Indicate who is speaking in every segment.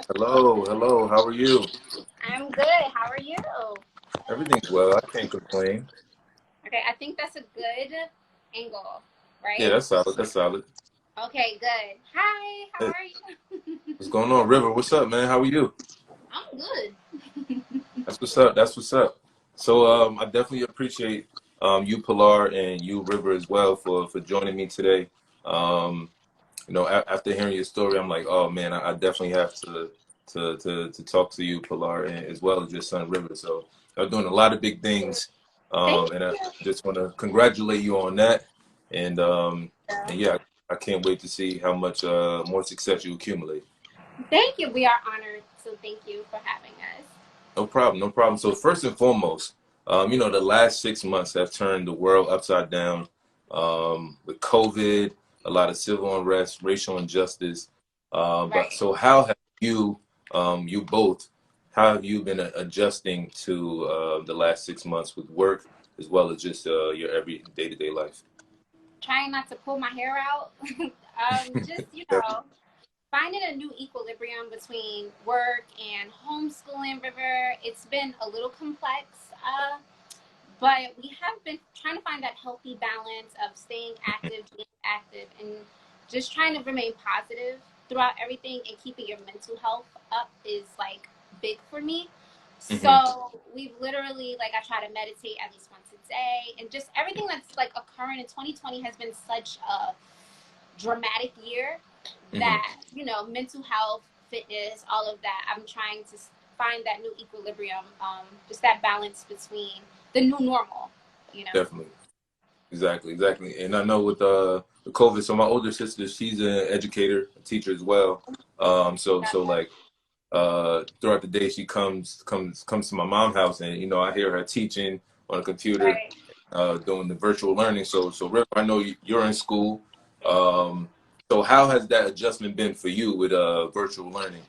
Speaker 1: Hello, hello. How are you?
Speaker 2: I'm good. How are you?
Speaker 1: Everything's well. I can't complain.
Speaker 2: Okay, I think that's a good angle,
Speaker 1: Yeah,
Speaker 2: right?
Speaker 1: that's solid. That's solid.
Speaker 2: Okay, good. Hi, how
Speaker 1: Hey,
Speaker 2: are you?
Speaker 1: what's going on, River? What's up, man? How are you?
Speaker 2: I'm good.
Speaker 1: That's what's up. That's what's up. So, I definitely appreciate you, Pilar, and you, River, as well for joining me today. Um, after hearing your story, I'm like, oh man, I definitely have to talk to you, Pilar, and as well as your son, River. So, you're doing a lot of big things,
Speaker 2: Thank
Speaker 1: and I
Speaker 2: you.
Speaker 1: just want to congratulate you on that. And yeah, I can't wait to see how much more success you accumulate.
Speaker 2: Thank you. We are honored, so thank you for having us.
Speaker 1: No problem, no problem. So first and foremost, the last 6 months have turned the world upside down with COVID, a lot of civil unrest, racial injustice. But
Speaker 2: Right.
Speaker 1: so how have you, you both, how have you been adjusting to the last 6 months with work as well as just your every day-to-day life?
Speaker 2: Trying not to pull my hair out. Just,
Speaker 1: Definitely.
Speaker 2: finding a new equilibrium between work and homeschooling River. It's been a little complex. But we have been trying to find that healthy balance of staying active, being active, and just trying to remain positive throughout everything and keeping your mental health up is like big for me.
Speaker 1: Hmm.
Speaker 2: So we've literally like I try to meditate at least once a day and just everything that's like occurring in 2020 has been such a dramatic year
Speaker 1: Hmm.
Speaker 2: that, mental health, fitness, all of that, I'm trying to find that new equilibrium, just that balance between the new normal, you know.
Speaker 1: Definitely. Exactly, exactly. And I know with the COVID, so my older sister, she's an educator, a teacher as well. So like throughout the day, she comes to my mom's house, and I hear her teaching on a computer,
Speaker 2: Right.
Speaker 1: doing the virtual learning. So Rip, I know you're in school. Um, so how has that adjustment been for you with virtual learning?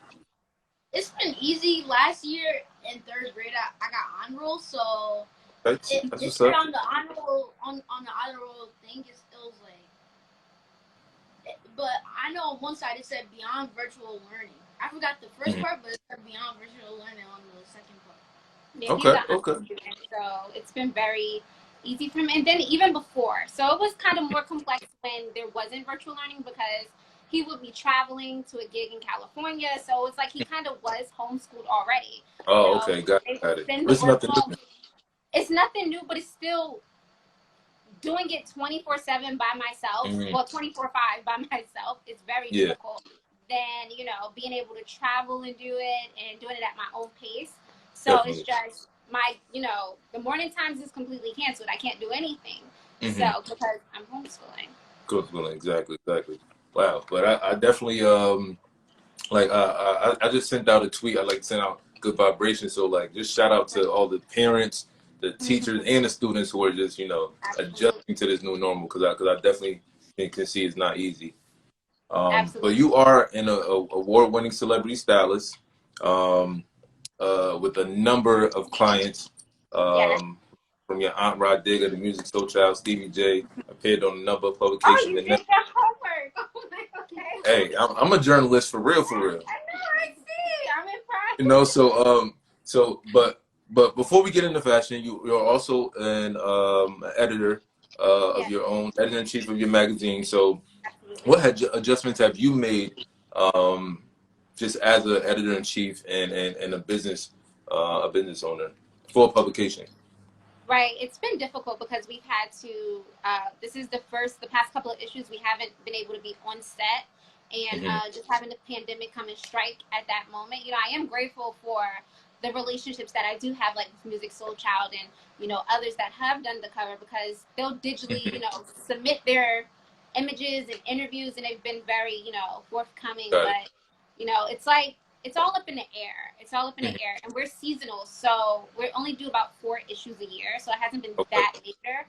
Speaker 2: It's been easy. Last year in third grade, I got on roll, so
Speaker 1: That's
Speaker 2: it
Speaker 1: what's
Speaker 2: said
Speaker 1: up.
Speaker 2: on the honor roll on the honor roll thing. It was like, but I know on one side it said beyond virtual learning. I forgot the first
Speaker 1: Mhm.
Speaker 2: part, but it said beyond virtual learning on the second part. Yeah, he's
Speaker 1: Okay,
Speaker 2: an
Speaker 1: okay.
Speaker 2: honor student, so it's been very easy for him. And then even before, so it was kind of more complex when there wasn't virtual learning because he would be traveling to a gig in California. So it's like he kind of was homeschooled already.
Speaker 1: Oh, okay, got it,
Speaker 2: They would
Speaker 1: got it.
Speaker 2: send
Speaker 1: But
Speaker 2: the
Speaker 1: it's
Speaker 2: work
Speaker 1: nothing
Speaker 2: home.
Speaker 1: new.
Speaker 2: It's nothing new, but it's still doing it 24/7 by myself.
Speaker 1: Hmm.
Speaker 2: Well, 24/5 by myself is very
Speaker 1: Yeah,
Speaker 2: difficult. Then, being able to travel and do it and doing it at my own pace. So it's
Speaker 1: definitely.
Speaker 2: just the morning times is completely canceled. I can't do anything. So,
Speaker 1: Hmm.
Speaker 2: because I'm homeschooling.
Speaker 1: Cook feeling, exactly, exactly. Wow, but I definitely like I just sent out a tweet. I like sent out good vibrations. So like just shout out to all the parents, the teachers,
Speaker 2: Mm-hmm.
Speaker 1: and the students who are just
Speaker 2: Absolutely.
Speaker 1: adjusting to this new normal because I definitely can see it's not easy. But
Speaker 2: Absolutely.
Speaker 1: you are a award-winning celebrity stylist um, with a number of clients.
Speaker 2: Yes.
Speaker 1: Um, from your aunt Rah Digga, the Musiq Soulchild, Stevie J, appeared on a number of
Speaker 2: Oh,
Speaker 1: publications
Speaker 2: you
Speaker 1: and
Speaker 2: did the homework. Oh my, okay.
Speaker 1: hey, I'm a journalist for real, for real.
Speaker 2: I know, I see. I'm
Speaker 1: You know,
Speaker 2: impressed.
Speaker 1: but before we get into fashion, you're also an editor of
Speaker 2: Yes,
Speaker 1: your own, editor in chief of your magazine. So,
Speaker 2: absolutely.
Speaker 1: what adjustments have you made, um, just as an editor in chief and a business owner for a publication?
Speaker 2: Right. It's been difficult because we've had to. This is the past couple of issues we haven't been able to be on set, and
Speaker 1: Hmm.
Speaker 2: just having the pandemic come and strike at that moment. I am grateful for the relationships that I do have, like with Musiq Soulchild and others that have done the cover because they'll digitally
Speaker 1: Hmm.
Speaker 2: submit their images and interviews, and they've been very forthcoming.
Speaker 1: Got it.
Speaker 2: But it's like it's all up in the air. It's all up in the
Speaker 1: Hmm.
Speaker 2: air, and we're seasonal, so we only do about 4 issues a year. So it hasn't been
Speaker 1: Okay.
Speaker 2: that major.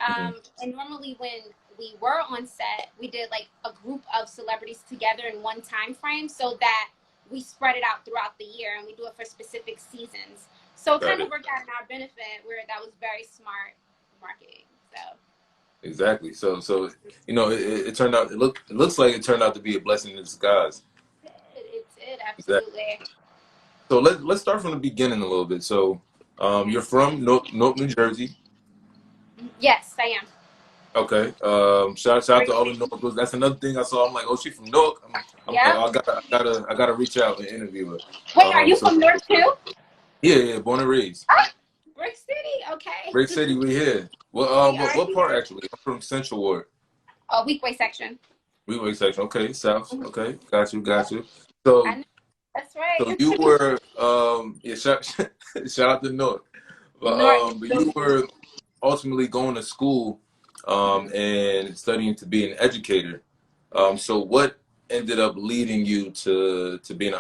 Speaker 1: Hmm.
Speaker 2: And normally when we were on set, we did like a group of celebrities together in one time frame, so that we spread it out throughout the year, and we do it for specific seasons. So it
Speaker 1: Got
Speaker 2: kind of
Speaker 1: it.
Speaker 2: worked out in our benefit, where that was very smart marketing. So
Speaker 1: Exactly. So it turned out. It looks like it turned out to be a blessing in disguise.
Speaker 2: it did Absolutely.
Speaker 1: So let's start from the beginning a little bit. So you're from Newark, New Jersey.
Speaker 2: Yes, I am.
Speaker 1: Okay. Shout out to all the Newark. That's another thing I saw. I'm like, oh, she's from Newark. I'm like,
Speaker 2: Yep.
Speaker 1: oh, I gotta reach out and interview her.
Speaker 2: Wait, are you
Speaker 1: So
Speaker 2: from North too?
Speaker 1: yeah, born and raised.
Speaker 2: Ah, Brick City. Okay.
Speaker 1: Brick City, we here. Well,
Speaker 2: We are
Speaker 1: what part
Speaker 2: here.
Speaker 1: actually? I'm from Central Ward.
Speaker 2: Oh, Weekway section.
Speaker 1: We were section. Okay, South.
Speaker 2: Mhm.
Speaker 1: Okay, got you.
Speaker 2: I
Speaker 1: So
Speaker 2: know. That's
Speaker 1: so
Speaker 2: right.
Speaker 1: you were yeah, shout out to Newark.
Speaker 2: North.
Speaker 1: But you were ultimately going to school and studying to be an educator. So what ended up leading you to being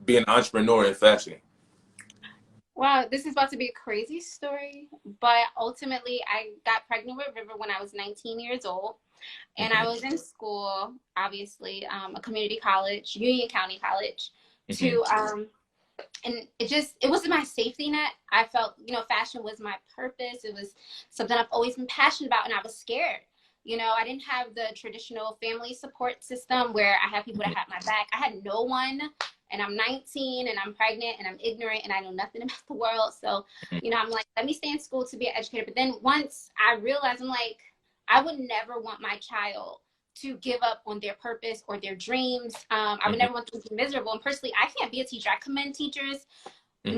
Speaker 1: being an entrepreneur in fashion?
Speaker 2: Wow, this is about to be a crazy story, but ultimately I got pregnant with River when I was 19 years old. And I was in school, obviously, a community college, Union County College, to and it wasn't my safety net. I felt, fashion was my purpose. It was something I've always been passionate about, and I was scared. I didn't have the traditional family support system where I had people that had my back. I had no one, and I'm 19 and I'm pregnant and I'm ignorant and I know nothing about the world. So, I'm like, let me stay in school to be an educator. But then once I realized, I'm like, I would never want my child to give up on their purpose or their dreams. I would never want them to be miserable. And personally, I can't be a teacher. I commend teachers.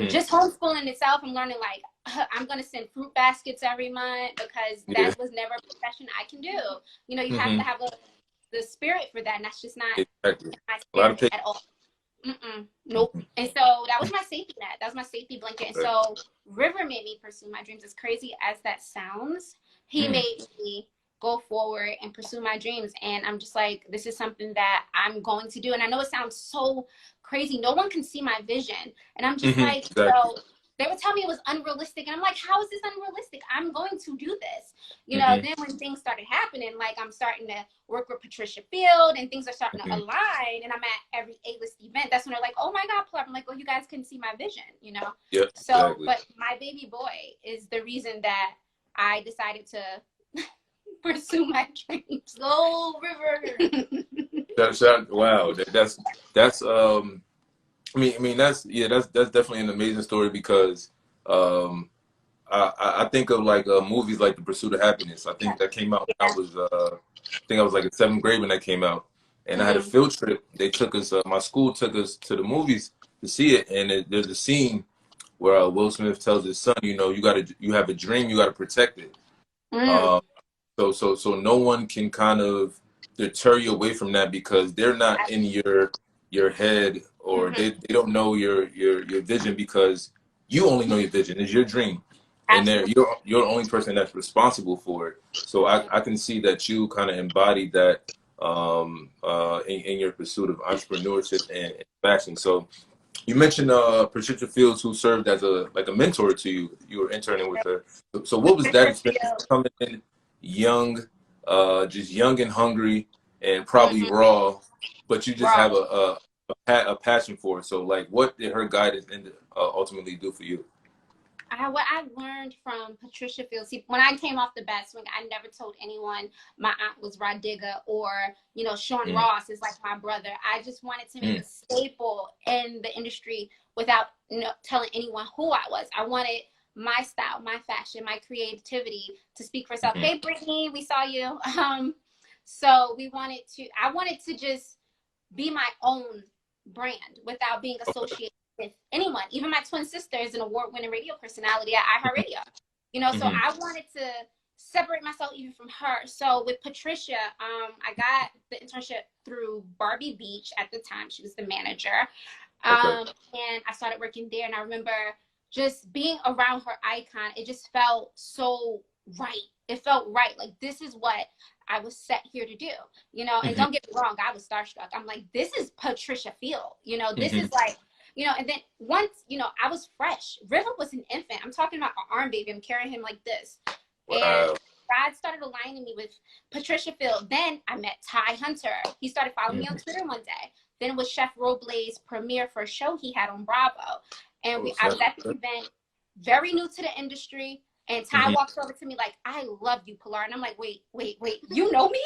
Speaker 2: Just homeschooling itself, I'm learning like I'm going to send fruit baskets every month because that was never a profession I can do. You have to have the spirit for that, and that's just not my spirit at all. Nope. And so that was my safety net. That was my safety blanket. And so River made me pursue my dreams. As crazy as that sounds, he made me go forward and pursue my dreams. And I'm just like, this is something that I'm going to do. And I know it sounds so crazy. No one can see my vision. And I'm just like, they would tell me it was unrealistic. And I'm like, how is this unrealistic? I'm going to do this. Then when things started happening, like I'm starting to work with Patricia Field and things are starting to align and I'm at every A-list event, that's when they're like, oh my God, Pilar. I'm like, well, you guys couldn't see my vision,
Speaker 1: Yep,
Speaker 2: So,
Speaker 1: exactly.
Speaker 2: But my baby boy is the reason that I decided to pursue my dreams. Go River.
Speaker 1: Wow, that's that's definitely an amazing story because I think of like movies like The Pursuit of Happiness. I think that came out when I was I think I was like in seventh grade when that came out, and I had a field trip. They took us, my school took us to the movies to see it, and there's a scene where Will Smith tells his son, you have a dream, you got to protect it. So no one can kind of deter you away from that because they're not in your head or they don't know your vision because you only know your vision. It's your dream. And you're the only person that's responsible for it. So I can see that you kind of embodied that in your pursuit of entrepreneurship and fashion. So you mentioned Patricia Fields, who served as a mentor to you. You were interning with her. So what was that experience coming in young, just young and hungry, and probably raw, but you just have a passion for it. So like, what did her guidance ultimately do for you?
Speaker 2: What I learned from Patricia Fields, see, when I came off the bat swing, I never told anyone my aunt was Rah Digga or, Sean Ross is like my brother. I just wanted to make a staple in the industry without telling anyone who I was. I wanted my style, my fashion, my creativity to speak for itself. Hey, Brittany, we saw you. So I wanted to just be my own brand without being associated with anyone. Even my twin sister is an award-winning radio personality at iHeartRadio. So I wanted to separate myself even from her. So with Patricia, I got the internship through Barbie Beach at the time. She was the manager. And I started working there. And I remember just being around her icon. It just felt so right. It felt right. Like, this is what I was set here to do, and don't get me wrong, I was starstruck. I'm like, this is Patricia Field, this is like, and then once, I was fresh. River was an infant. I'm talking about an arm baby. I'm carrying him like this. Wow. And God started aligning me with Patricia Field. Then I met Ty Hunter. He started following me on Twitter one day. Then it was Chef Roblay's premiere for a show he had on Bravo. And I was at the event, very new to the industry. And Ty walks over to me like, I love you, Pilar. And I'm like, wait, you know me?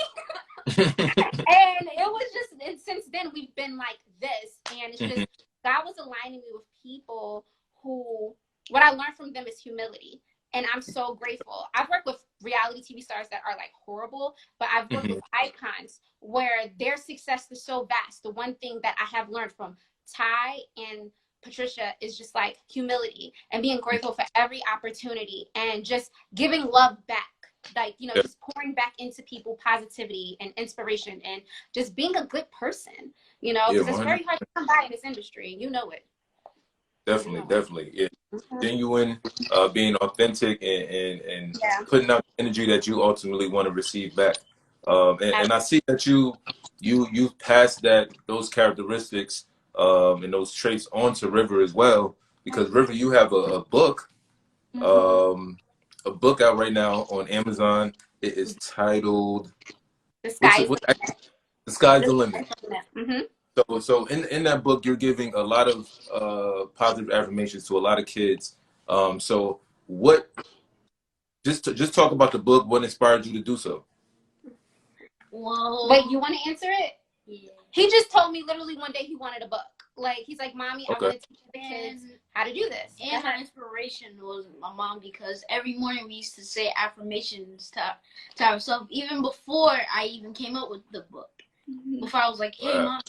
Speaker 2: And it was just, and since then we've been like this, and it's just God was aligning me with people who, what I learned from them is humility, and I'm so grateful. I've worked with reality TV stars that are like horrible, but I've worked with icons where their success is so vast. The one thing that I have learned from Ty and Patricia is just like humility and being grateful for every opportunity and just giving love back, like, you know, just pouring back into people positivity and inspiration and just being a good person, you know, because it's very hard to come by in this industry. You know it.
Speaker 1: Definitely. Yeah. Genuine, being authentic, and putting out the energy that you ultimately want to receive back. And I see that you've passed those characteristics and those traits on to River as well, because River, you have a book out right now on Amazon. It is titled
Speaker 2: The Sky's
Speaker 1: The Sky's the Limit. So in that book, you're giving a lot of positive affirmations to a lot of kids. So just talk about the book. What inspired you to do so?
Speaker 2: Well, wait, you want to answer it? Yeah. He just told me literally one day he wanted a book. Like, he's like, Mommy, I want to teach the kids how to do this.
Speaker 3: And her inspiration was my mom, because every morning we used to say affirmations to ourselves, even before I even came up with the book. Before I was like, hey, Mom,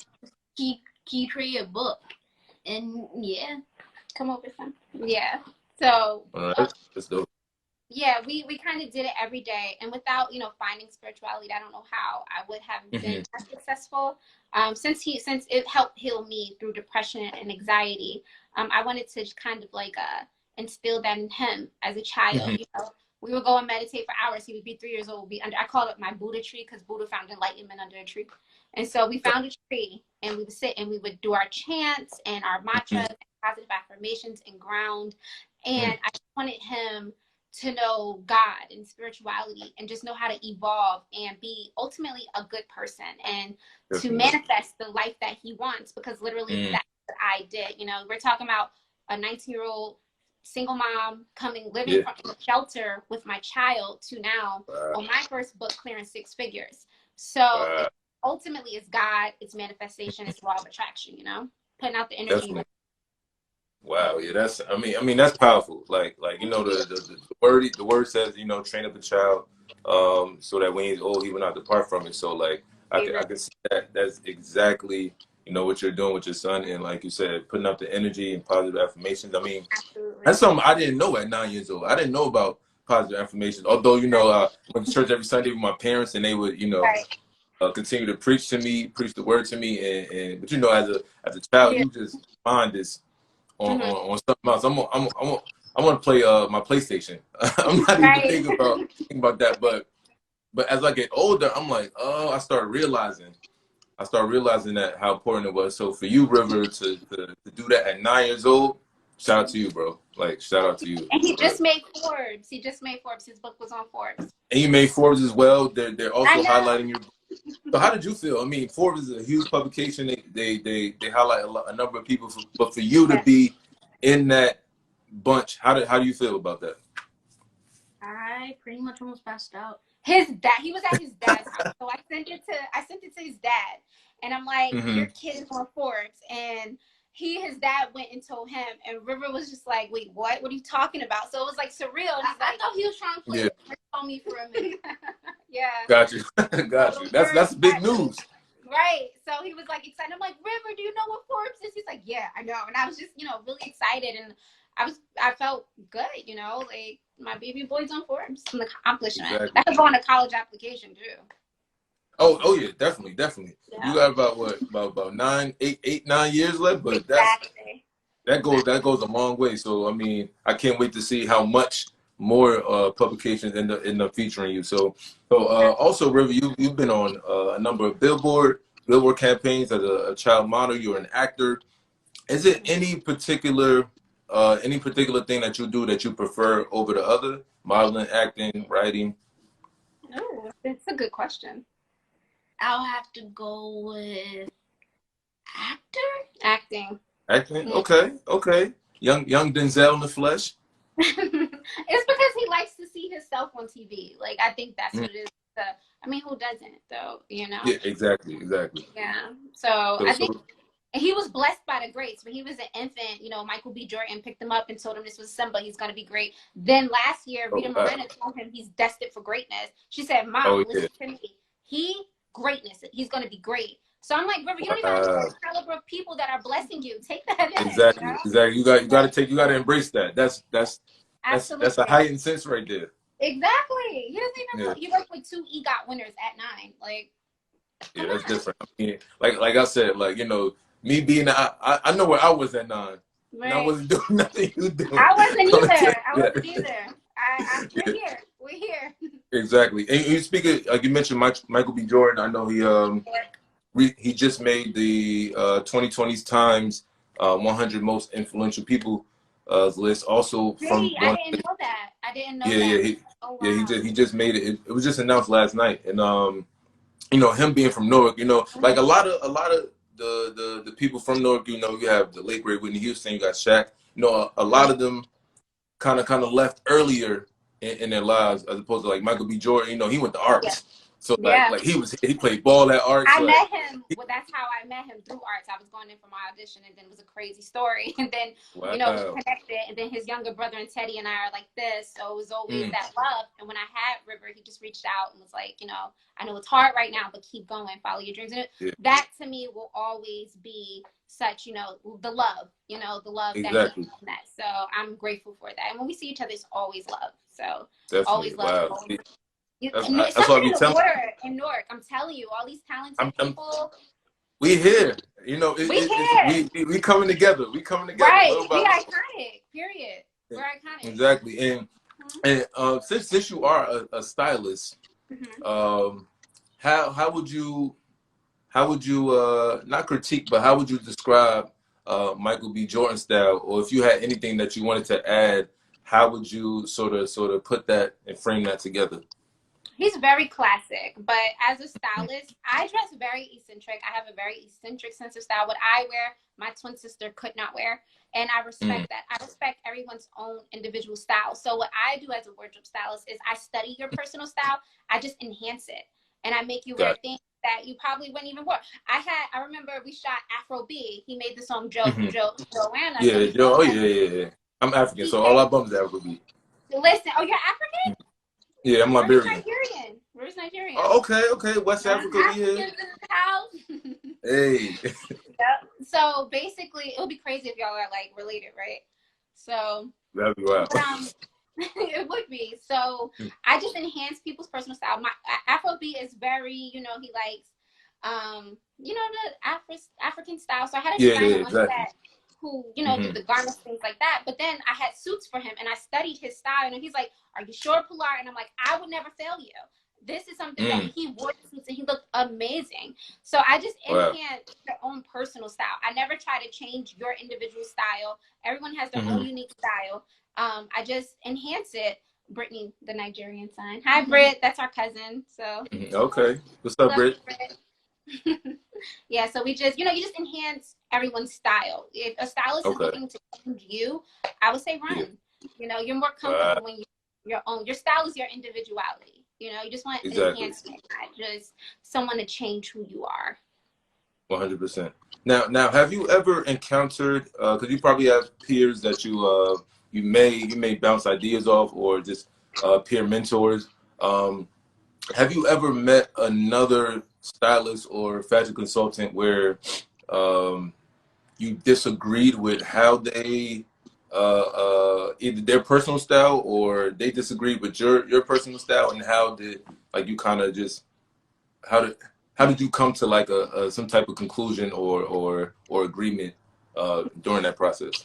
Speaker 3: can you create a book? And
Speaker 2: come up with some. Yeah. So
Speaker 1: that's dope.
Speaker 2: Yeah, we kind of did it every day, and without, you know, finding spirituality, I don't know how I would have been as successful. Since it helped heal me through depression and anxiety, I wanted to kind of like instill that in him as a child. You know, we would go and meditate for hours. He would be 3 years old. I called it my Buddha tree, because Buddha found enlightenment under a tree. And so we found a tree, and we would sit and we would do our chants and our mantras and positive affirmations and ground. And I wanted him to know God and spirituality and just know how to evolve and be ultimately a good person and to manifest the life that he wants, because literally that's what I did. You know, we're talking about a 19-year-old single mom living from the shelter with my child to now on my first book clearing 6 figures. So ultimately it's God, it's manifestation, it's law of attraction, you know, putting out the energy.
Speaker 1: Wow, yeah, I mean that's powerful. Like you know, the word says, you know, train up a child so that when he's old he will not depart from it. So like I can see that's exactly, you know, what you're doing with your son, and like you said, putting up the energy and positive affirmations. I mean, that's something I didn't know at 9 years old. I didn't know about positive affirmations. Although, you know, I went to church every Sunday with my parents, and they would, you know, continue to preach the word to me, and but you know, as a child, you just find this on something else. I want to play my PlayStation. I'm not even thinking about that, but as I get older, I'm like, oh, I start realizing that how important it was. So for you, River, to do that at 9 years old, shout out to you, bro. Like, shout out to you.
Speaker 2: And he just made Forbes. His book was on Forbes.
Speaker 1: And you made Forbes as well. They're also highlighting your book. So how did you feel? I mean, Forbes is a huge publication. They highlight a number of people, but for you to be in that bunch, how do you feel about that?
Speaker 3: I pretty much almost passed out.
Speaker 2: His dad, he was at his dad's house, so I sent it to his dad, and I'm like, your kid is on Forbes, and his dad went and told him, and River was just like, wait, what are you talking about? So it was like surreal. And
Speaker 3: I thought he was trying to play on me for a minute.
Speaker 1: Got you. That's big news.
Speaker 2: Right. So he was like excited. I'm like, River, do you know what Forbes is? He's like, yeah, I know. And I was just, you know, really excited, and I felt good, you know, like my baby boy's on Forbes. An accomplishment. That could go on a college application too.
Speaker 1: Oh yeah, definitely. Yeah. You got about 9 years left, but that goes a long way. So I mean, I can't wait to see how much more publications end up featuring you. So also, River, you've been on a number of Billboard campaigns as a child model. You're an actor. Is it any particular thing that you do that you prefer over the other? Modeling, acting, writing?
Speaker 2: Oh, that's a good question.
Speaker 3: I'll have to go with
Speaker 2: acting.
Speaker 1: Okay. Young Denzel in the flesh.
Speaker 2: It's because he likes to see himself on TV. Like, I think that's what it is. I mean, who doesn't though? You know?
Speaker 1: Yeah, exactly, exactly.
Speaker 2: Yeah. So
Speaker 1: So
Speaker 2: I think.
Speaker 1: so
Speaker 2: And he was blessed by the greats. When he was an infant, you know, Michael B. Jordan picked him up and told him this was Simba. He's going to be great. Then last year,
Speaker 1: oh
Speaker 2: Rita
Speaker 1: wow.
Speaker 2: Moreno told him he's destined for greatness. She said,
Speaker 1: Oh
Speaker 2: Mom,
Speaker 1: yeah.
Speaker 2: listen to me. Greatness. He's going to be great. So I'm like, River, you don't even
Speaker 1: Wow.
Speaker 2: understand the caliber of people that are blessing you. Take that in, you
Speaker 1: Exactly,
Speaker 2: know?
Speaker 1: exactly. You got to embrace that. That's a
Speaker 2: Absolutely.
Speaker 1: heightened sense right there.
Speaker 2: Exactly. He doesn't even
Speaker 1: Yeah.
Speaker 2: know. He worked with 2 EGOT winners at 9. Like,
Speaker 1: Yeah,
Speaker 2: come
Speaker 1: that's
Speaker 2: on.
Speaker 1: different. I mean, like I said, like, you know, me being I know where I was at 9, and I
Speaker 2: Right.
Speaker 1: wasn't doing nothing you doing.
Speaker 2: I wasn't
Speaker 1: I'm gonna tell
Speaker 2: either.
Speaker 1: you
Speaker 2: I
Speaker 1: that.
Speaker 2: wasn't either. We're
Speaker 1: Yeah,
Speaker 2: here. We're here.
Speaker 1: exactly. And you speak of, like you mentioned, Michael B. Jordan. I know he just made the 2020's Times 100 most influential people list. Also from
Speaker 2: Really? I
Speaker 1: going,
Speaker 2: didn't know that. I didn't know
Speaker 1: yeah,
Speaker 2: that. Oh,
Speaker 1: yeah,
Speaker 2: wow.
Speaker 1: he just made it. It was just announced last night, and you know, him being from Newark, you know, like a lot of the people from Newark, you know, you have the late great Whitney Houston, you got Shaq, you know, a lot of them kind of left earlier in their lives as opposed to like Michael B. Jordan. You know, he went to
Speaker 2: Yeah.
Speaker 1: arts, so
Speaker 2: Yeah.
Speaker 1: like he played ball at arts.
Speaker 2: I
Speaker 1: Like
Speaker 2: met him. Well, that's how I met him through arts. I was going in for my audition, and then it was a crazy story. And then, you know, we
Speaker 1: wow,
Speaker 2: connected. And then his younger brother and Teddy and I are like this. So it was always
Speaker 1: mm,
Speaker 2: that love. And when I had River, he just reached out and was like, you know, I know it's hard right now, but keep going, follow your dreams. And
Speaker 1: yeah,
Speaker 2: that to me will always be such, you know, the love, the love that came
Speaker 1: exactly,
Speaker 2: from that. So I'm grateful for that. And when we see each other, it's always love. So
Speaker 1: definitely,
Speaker 2: always love.
Speaker 1: wow.
Speaker 2: Always.
Speaker 1: That's what I
Speaker 2: Something
Speaker 1: be
Speaker 2: in the
Speaker 1: telling.
Speaker 2: water in Newark. I'm telling you, all these talented
Speaker 1: I'm
Speaker 2: people.
Speaker 1: we here, you know,
Speaker 2: We
Speaker 1: it's
Speaker 2: here,
Speaker 1: we coming together,
Speaker 2: right?
Speaker 1: little by
Speaker 2: We
Speaker 1: little.
Speaker 2: iconic. Period. We're iconic.
Speaker 1: Exactly, and since you are a stylist,
Speaker 2: Mm-hmm.
Speaker 1: um, how would you not critique, but how would you describe Michael B. Jordan style, or if you had anything that you wanted to add, how would you sort of put that and frame that together?
Speaker 2: He's very classic, but as a stylist, I dress very eccentric. I have a very eccentric sense of style. What I wear, my twin sister could not wear, and I
Speaker 1: Mm,
Speaker 2: respect that. I respect everyone's own individual style. So what I do as a wardrobe stylist is I study your personal style. I just enhance it, and I make you wear
Speaker 1: got
Speaker 2: things that you probably wouldn't even wear. I remember we shot Afro B. He made the song
Speaker 1: it.
Speaker 2: Joanna. So
Speaker 1: Yeah,
Speaker 2: he
Speaker 1: Joe.
Speaker 2: wrote
Speaker 1: Oh
Speaker 2: that.
Speaker 1: yeah, yeah, yeah. I'm African,
Speaker 2: He
Speaker 1: so all
Speaker 2: said,
Speaker 1: our bums are Afrobeat.
Speaker 2: "Listen, oh, you're African?
Speaker 1: Yeah, I'm
Speaker 2: River's
Speaker 1: Liberian.
Speaker 2: Nigerian. River's Nigerian."
Speaker 1: Oh, okay, okay. West Africa, we here.
Speaker 2: Africans in the house.
Speaker 1: Hey,
Speaker 2: Yep. So basically, it would be crazy if y'all are like related, right? So,
Speaker 1: that'd be wild.
Speaker 2: but it would be. So I just enhance people's personal style. My Afrobeat is very, he likes, the African style. So I had a
Speaker 1: Yeah, yeah,
Speaker 2: designer on
Speaker 1: exactly.
Speaker 2: set who,
Speaker 1: Hmm.
Speaker 2: did the garments, things like that. But then I had suits for him, and I studied his style. And he's like, "Are you sure, Pilar?" And I'm like, "I would never fail you." This is something that
Speaker 1: Mm,
Speaker 2: he wore the suits and he looked amazing. So I just
Speaker 1: wow.
Speaker 2: enhance their own personal style. I never try to change your individual style. Everyone has their own
Speaker 1: Hmm.
Speaker 2: unique style. I just enhance it. Brittany, the Nigerian sign. Hi, Britt. That's our cousin. So
Speaker 1: Okay. What's up,
Speaker 2: love you,
Speaker 1: Britt?
Speaker 2: Britt. Yeah. So we just, you just enhance everyone's style. If a stylist is
Speaker 1: Okay.
Speaker 2: looking to change you, I would say
Speaker 1: Yeah.
Speaker 2: run. You're more
Speaker 1: Wow.
Speaker 2: comfortable when your own. Your style is your individuality. You just want an
Speaker 1: Exactly.
Speaker 2: enhancement, not just someone to change who you are.
Speaker 1: 100%. Now, have you ever encountered? Because you probably have peers that you may bounce ideas off, or just peer mentors. Um, have you ever met another stylist or fashion consultant where um, you disagreed with how they either their personal style, or they disagreed with your personal style, and how did like you kind of just how did how did you come to like a some type of conclusion or agreement during that process?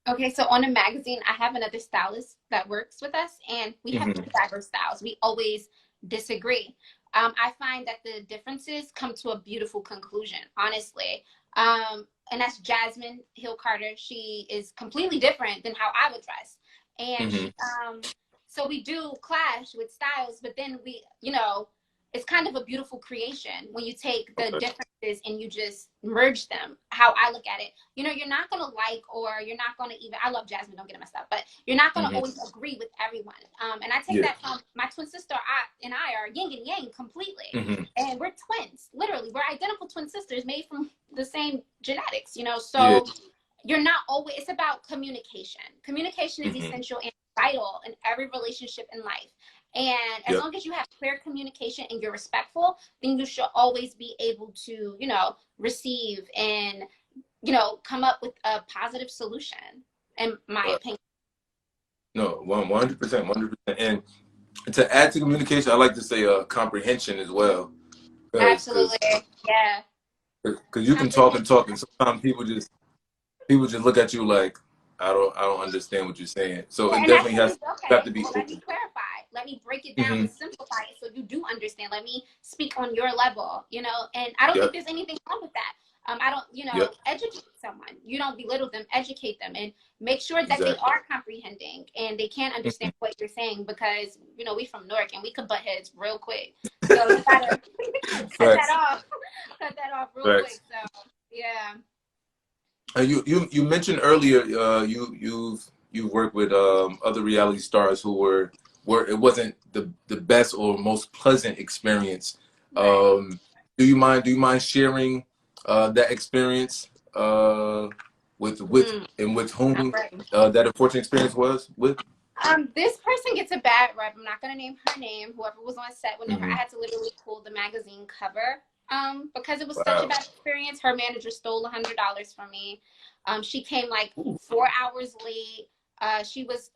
Speaker 2: Okay, so on a magazine, I have another stylist that works with us, and we have
Speaker 1: Hmm.
Speaker 2: two diverse styles. We always disagree. I find that the differences come to a beautiful conclusion, honestly. And that's Jasmine Hill Carter. She is completely different than how I would dress. And
Speaker 1: Hmm.
Speaker 2: so we do clash with styles, but then it's kind of a beautiful creation when you take the differences and you just merge them. How I look at it, you know, you're not going to like, or you're not going to even, I love Jasmine, don't get it messed up, but you're not going to always agree with everyone. And I take that from my twin sister and I are yin and yang completely. And we're twins, literally. We're identical twin sisters made from the same genetics, you know? So you're not always, it's about communication. Communication is essential and vital in every relationship in life. And as long as you have clear communication and you're respectful, then you should always be able to, you know, receive and, you know, come up with a positive solution, in my opinion.
Speaker 1: No, 100%, 100%. And to add to communication, I like to say comprehension as well.
Speaker 2: Absolutely, yeah.
Speaker 1: Because you can talk and talk, and sometimes people just look at you like, I don't understand what you're saying. So it definitely has to be.
Speaker 2: Well, let me clarify. Let me break it down and simplify it so you do understand. Let me speak on your level, you know. And I don't think there's anything wrong with that. I don't, you know, educate someone. You don't belittle them, educate them, and make sure that they are comprehending and they can understand what you're saying, because, you know, we from Newark and we could butt heads real quick. So you gotta cut that off real quick. So yeah.
Speaker 1: You mentioned earlier you've worked with other reality stars who were it wasn't the best or most pleasant experience. Do you mind sharing that experience with whom that unfortunate experience was with?
Speaker 2: This person gets a bad rep. I'm not gonna name her name. Whoever was on set, whenever I had to literally pull the magazine cover. Because it was such a bad experience. Her manager stole $100 from me. She came like 4 hours late. She was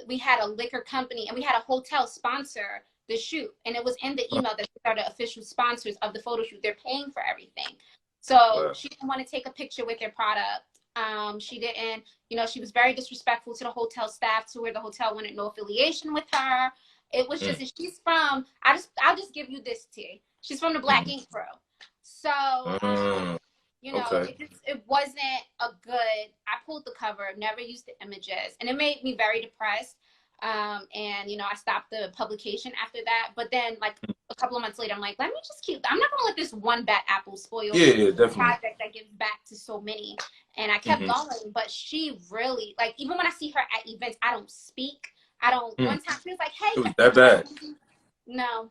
Speaker 2: we had a liquor company and we had a hotel sponsor the shoot, and it was in the email that they are the official sponsors of the photo shoot. They're paying for everything. So she didn't want to take a picture with their product. She didn't, you know, she was very disrespectful to the hotel staff, to where the hotel wanted no affiliation with her. It was just, she's from, I'll just give you this, T. She's from the Black Ink crew. So, you know, it wasn't a good, I pulled the cover, never used the images, and it made me very depressed. And, you know, I stopped the publication after that. But then, like, a couple of months later, I'm like, let me just I'm not going to let this one bad apple spoil a project that gives back to so many. And I kept going. But she really, like, even when I see her at events, I don't speak. I don't, one time she was like, hey.
Speaker 1: It was that bad?
Speaker 2: No.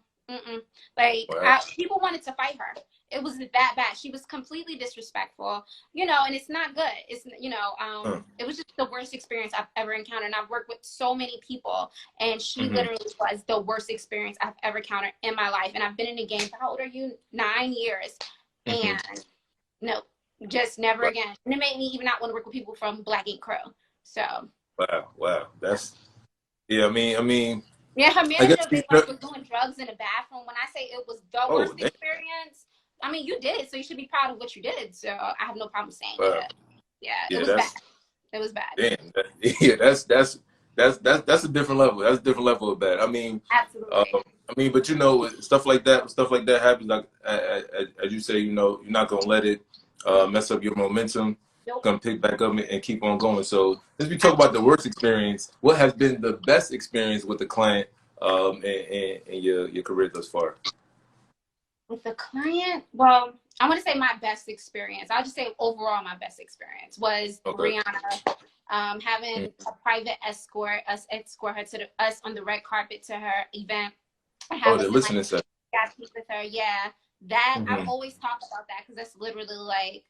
Speaker 2: Like, people wanted to fight her. It was that bad. She was completely disrespectful, you know, and it's not good. It's, you know, it was just the worst experience I've ever encountered. And I've worked with so many people, and she literally was the worst experience I've ever encountered in my life. And I've been in the game for, how old are you? 9 years. And no, just never again. And it made me even not want to work with people from Black Ink Crew. So.
Speaker 1: Wow. That's, I mean.
Speaker 2: Yeah, her manager was doing drugs in the bathroom. When I say it was the worst experience, I mean, you did, so you should be proud of what you did. So I have no problem saying that. Yeah, it was bad. It was bad.
Speaker 1: Damn. That's a different level. That's a different level of bad. I mean,
Speaker 2: absolutely.
Speaker 1: But you know, stuff like that happens. Like as you say, you know, you're not gonna let it mess up your momentum. Gonna pick back up and keep on going. So as we talk about the worst experience, what has been the best experience with the client in your career thus far?
Speaker 2: With the client, well, I want to say my best experience. I'll just say overall my best experience was Rihanna having a private escort her to us on the red carpet to her event.
Speaker 1: The listening session.
Speaker 2: Got to with her. Yeah, that I always talk about that, because that's literally like,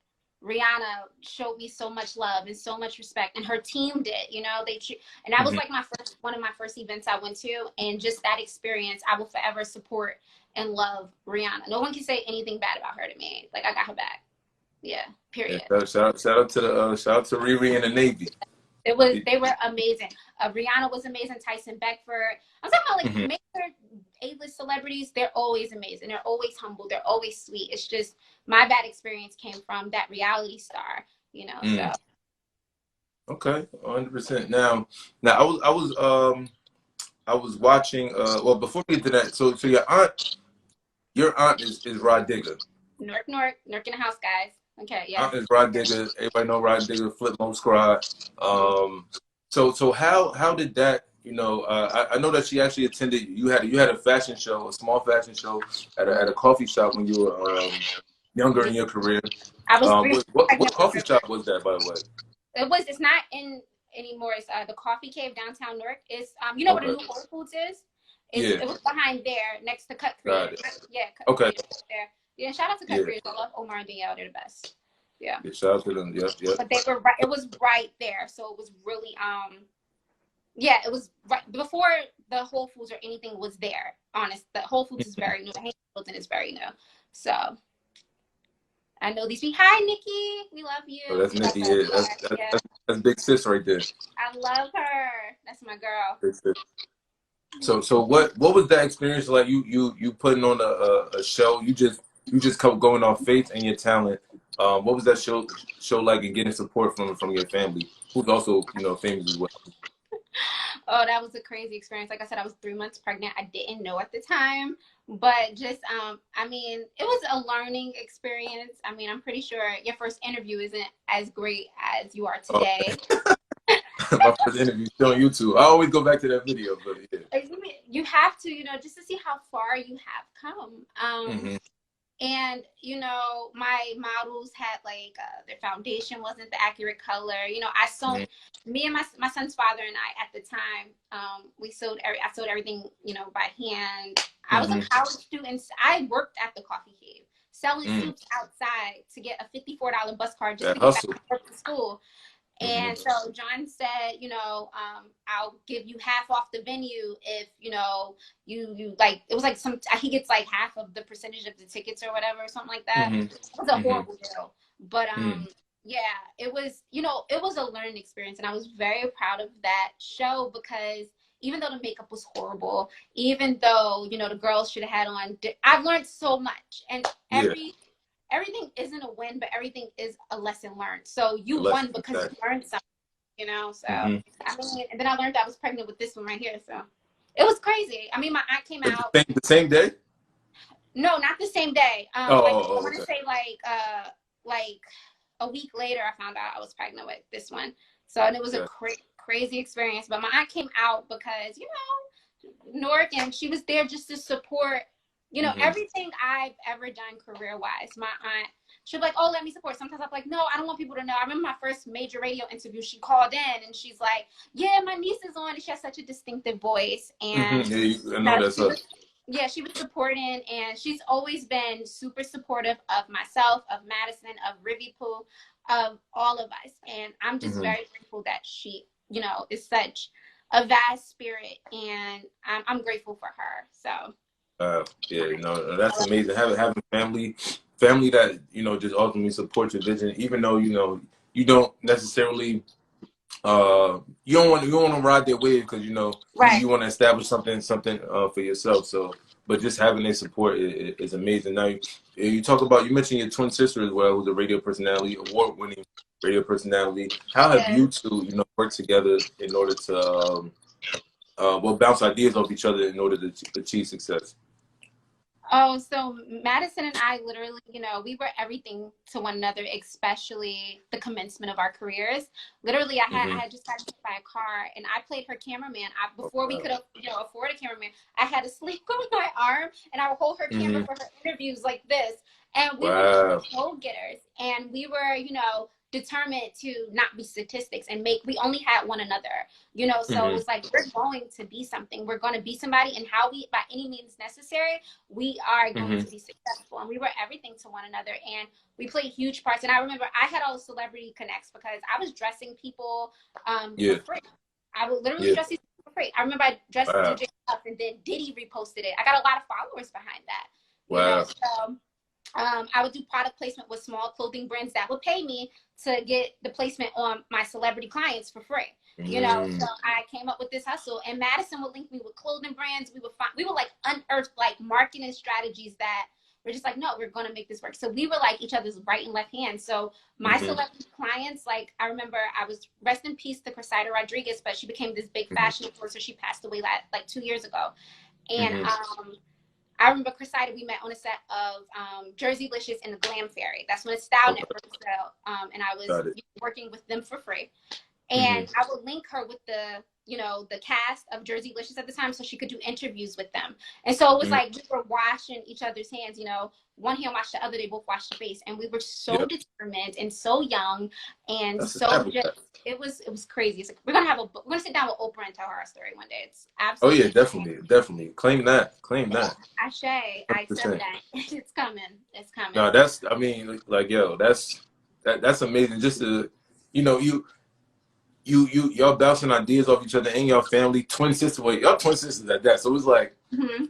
Speaker 2: Rihanna showed me so much love and so much respect, and her team did, you know, and that was like one of my first events I went to, and just that experience, I will forever support and love Rihanna. No one can say anything bad about her to me. Like, I got her back. Yeah, period.
Speaker 1: Yeah, shout out to Riri and the Navy.
Speaker 2: They were amazing. Rihanna was amazing. Tyson Beckford. I'm talking about like major A-list celebrities. They're always amazing. They're always humble. They're always sweet. It's just my bad experience came from that reality star, you know. So.
Speaker 1: Okay, 100%. Now I was watching. Well, before we get to that, so your aunt is Rah Digga.
Speaker 2: Nork in the house, guys. Okay, yeah.
Speaker 1: Aunt is Rah Digga. Everybody know Rah Digga, Flip Mode Squad. So how did that you know, I know that she actually attended. You had a fashion show, a small fashion show at a coffee shop when you were younger in your career.
Speaker 2: I was 3 months
Speaker 1: What
Speaker 2: pregnant with
Speaker 1: coffee
Speaker 2: her.
Speaker 1: shop was that, by the way?
Speaker 2: It's not in anymore. It's the Coffee Cave downtown Newark. It's you know what a new Whole Foods is?
Speaker 1: Yeah.
Speaker 2: It was behind there next to Cut
Speaker 1: Got
Speaker 2: Creators.
Speaker 1: it.
Speaker 2: Yeah, Cut
Speaker 1: Okay.
Speaker 2: Creators there. Yeah, shout out to Cut Creators. I love Omar and Danielle. They're the best. Yeah.
Speaker 1: Shout out to them. Yep.
Speaker 2: But they were right. It was right there, so it was really yeah, it was right before the Whole Foods or anything was there. Honest, the Whole Foods is very new. Hamilton is very new. So I know these people. Hi, Nikki. We love you.
Speaker 1: Oh, that's Nikki. Yeah. That's big sis right there.
Speaker 2: I love her. That's my girl.
Speaker 1: Big sis. So what was that experience like? You putting on a show? You just kept going off faith and your talent. What was that show like, and getting support from your family, who's also famous as well?
Speaker 2: Oh, that was a crazy experience. Like I said, I was 3 months pregnant. I didn't know at the time, but just I mean, it was a learning experience. I mean, I'm pretty sure your first interview isn't as great as you are today.
Speaker 1: My first interview still on YouTube. I always go back to that video, but yeah.
Speaker 2: You have to, just to see how far you have come. And my models had like their foundation wasn't the accurate color. I sewed. Me and my son's father and I at the time, I sewed everything by hand. I was a college student. I worked at the Coffee Cave selling soups outside to get a $54 bus card just to get back to school. And so John said, I'll give you half off the venue if, you like, it was like he gets like half of the percentage of the tickets or whatever, or something like that. It was a horrible deal. But, yeah, it was, it was a learning experience. And I was very proud of that show because even though the makeup was horrible, even though, the girls should have had on, I've learned so much. And everything isn't a win, but everything is a lesson learned. So you won because you learned something, So I mean, and then I learned I was pregnant with this one right here. So it was crazy. I mean, my aunt came out
Speaker 1: the same day.
Speaker 2: No, not the same day. I want to say like a week later, I found out I was pregnant with this one. So and it was a crazy experience. But my aunt came out because Newark, and she was there just to support. Everything I've ever done career-wise, my aunt, she'll be like, oh, let me support. Sometimes I'm like, no, I don't want people to know. I remember my first major radio interview, she called in and she's like, yeah, my niece is on. And she has such a distinctive voice. And
Speaker 1: I know that's her.
Speaker 2: Yeah, she was supporting, and she's always been super supportive of myself, of Madison, of Rivy Poo, of all of us. And I'm just very grateful that she, is such a vast spirit, and I'm grateful for her. So.
Speaker 1: That's amazing. Having family that just ultimately supports your vision, even though you don't necessarily you don't want to ride their wave because you want to establish something for yourself. So, but just having their support is amazing. Now you mentioned your twin sister as well, who's a radio personality, award-winning radio personality. How have you two worked together in order to bounce ideas off each other in order to achieve success?
Speaker 2: Oh, so Madison and I literally, we were everything to one another, especially the commencement of our careers. Literally, I had just got hit by a car, and I played her cameraman. Before we could, afford a cameraman, I had to sleep on my arm, and I would hold her camera for her interviews like this. And we were go-getters, and we were, determined to not be statistics and we only had one another, so it was like, we're going to be something. We're going to be somebody, and how we, by any means necessary, we are going to be successful. And we were everything to one another, and we played huge parts. And I remember I had all the celebrity connects because I was dressing people for free. I would literally dress these people for free. I remember I dressed DJ Puff, and then Diddy reposted it. I got a lot of followers behind that. So I would do product placement with small clothing brands that would pay me to get the placement on my celebrity clients for free. So I came up with this hustle, and Madison would link me with clothing brands. We would like unearth like marketing strategies that we're just like, no, we're going to make this work. So we were like each other's right and left hand. So my celebrity clients, like I remember I was, rest in peace to Cressida Rodriguez, but she became this big fashion influencer. She passed away like 2 years ago. And I remember Cressida, we met on a set of Jersey Licious and the Glam Fairy. That's when the Style Network was out, and I was working with them for free. And I would link her with the, you know, the cast of Jerseylicious at the time so she could do interviews with them. And so it was like we were washing each other's hands, you know, one hand washed the other, they both washed the face. And we were so determined and so young and so just, it was crazy. It's like, we're gonna sit down with Oprah and tell her our story one day. It's absolutely.
Speaker 1: Oh yeah, definitely. Claim that.
Speaker 2: Ashe, I accept that. It's coming. It's coming.
Speaker 1: No, that's, I mean, like, yo, that's amazing. Just to, you know, y'all bouncing ideas off each other and your family, twin sisters. Wait, y'all twin sisters at that. So it's like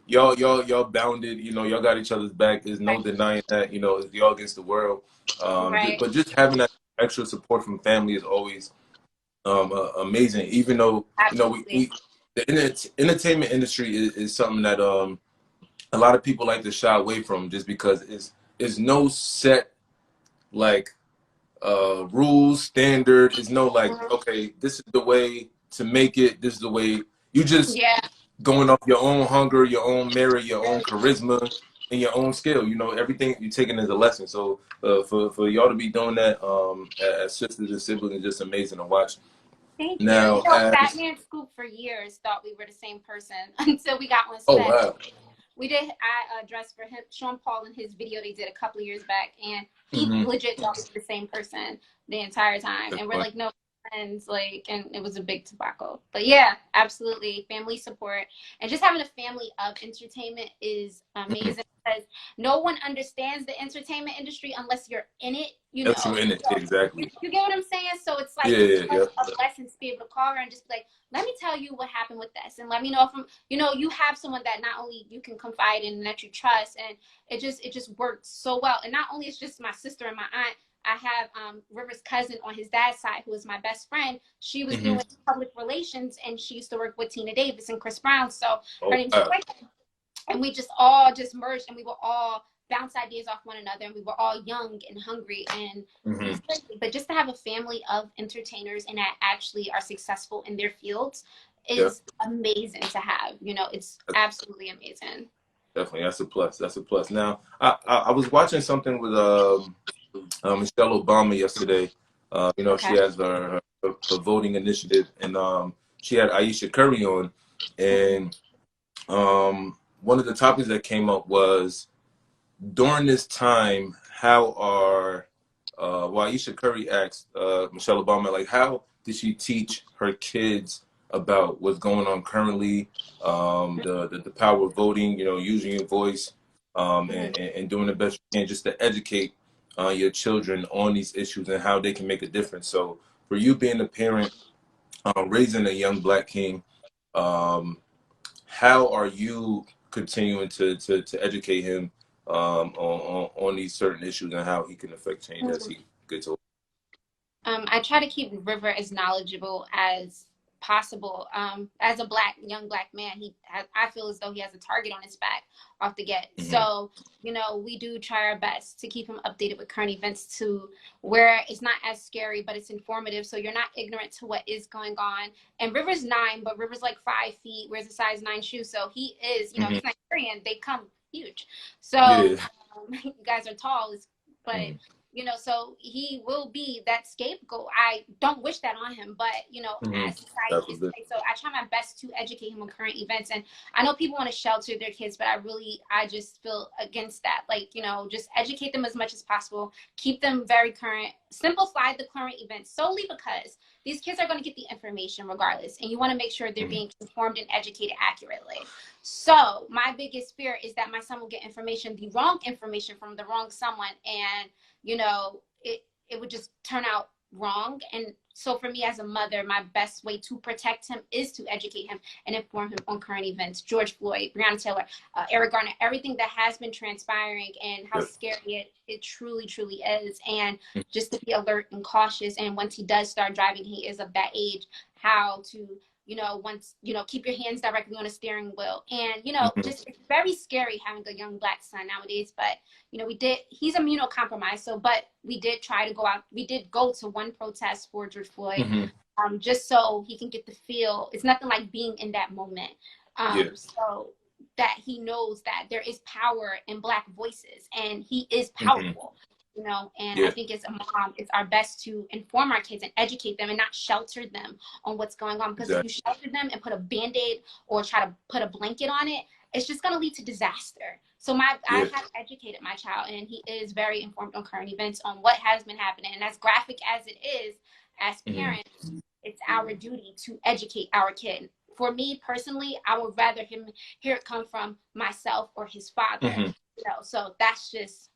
Speaker 1: y'all bounded. You know, y'all got each other's back. There's no denying that. You know, it's y'all against the world. But just having that extra support from family is always amazing. Even though you know the entertainment industry is something that a lot of people like to shy away from, just because it's no set like rules, standard. It's no like, okay, this is the way to make it. This is the way. You just going off your own hunger, your own merit, your own charisma, and your own skill. You know, everything you're taking is a lesson. So for y'all to be doing that as sisters and siblings is just amazing to watch.
Speaker 2: Thank you. Now, you know, Batman Scoop for years thought we were the same person until we got on set.
Speaker 1: Oh wow.
Speaker 2: We did dress for him, Sean Paul, in his video they did a couple of years back, and he legit thought we were the same person the entire time. And we're like, no, friends, like, and it was a big tobacco. But yeah, absolutely, family support and just having a family of entertainment is amazing because no one understands the entertainment industry unless you're in it. You know,
Speaker 1: you're in it, exactly.
Speaker 2: You get what I'm saying? So it's like a blessing to be able to call her and just be like, let me tell you what happened with this, and let me know if you know, you have someone that not only you can confide in and that you trust, and it just works so well. And not only it's just my sister and my aunt. I have River's cousin on his dad's side, who is my best friend. She was doing public relations, and she used to work with Tina Davis and Chris Brown. So her name's and we just all just merged, and we were all bounce ideas off one another, and we were all young and hungry, and but just to have a family of entertainers and that actually are successful in their fields is amazing to have. You know, it's absolutely amazing.
Speaker 1: Definitely, that's a plus. Now, I was watching something with Michelle Obama yesterday. You know, she has her voting initiative, and she had Aisha Curry on, and one of the topics that came up was, during this time, how are well, Aisha Curry asked Michelle Obama, like, how did she teach her kids about what's going on currently, the power of voting, you know, using your voice, and doing the best you can just to educate your children on these issues and how they can make a difference. So for you being a parent, raising a young Black king, how are you continuing to educate him on these certain issues and how he can affect change as he gets older?
Speaker 2: I try to keep River as knowledgeable as possible. As a young black man, I feel as though he has a target on his back off the get. So, you know, we do try our best to keep him updated with current events to where it's not as scary, but it's informative. So you're not ignorant to what is going on. And River's 9, but River's like 5 feet, wears a size 9 shoe. So he is, you know, he's Nigerian. They come huge. So you guys are tall, but you know, so he will be that scapegoat. I don't wish that on him, but you know, as society is today, so I try my best to educate him on current events. And I know people want to shelter their kids, but I just feel against that. Like, you know, just educate them as much as possible, keep them very current, simplify the current events solely because these kids are going to get the information regardless, and you want to make sure they're being informed and educated accurately. So my biggest fear is that my son will get the wrong information from the wrong someone, and you know, it would just turn out wrong. And so for me as a mother, my best way to protect him is to educate him and inform him on current events. George Floyd, Breonna Taylor, Eric Garner, everything that has been transpiring and how scary it truly, truly is. And just to be alert and cautious. And once he does start driving, he is of that age, how to, you know, once, you know, keep your hands directly on the steering wheel. And, you know, just it's very scary having a young Black son nowadays. But, you know, he's immunocompromised. So, but we did try to go out. We did go to one protest for George Floyd, just so he can get the feel. It's nothing like being in that moment. So that he knows that there is power in Black voices and he is powerful. you know, and
Speaker 1: Yeah.
Speaker 2: I think as a mom, it's our best to inform our kids and educate them and not shelter them on what's going on. Because if you shelter them and put a Band-Aid or try to put a blanket on it, it's just going to lead to disaster. So I have educated my child, and he is very informed on current events, on what has been happening. And as graphic as it is, as parents, it's our duty to educate our kid. For me personally, I would rather him hear it come from myself or his father. You know, so that's just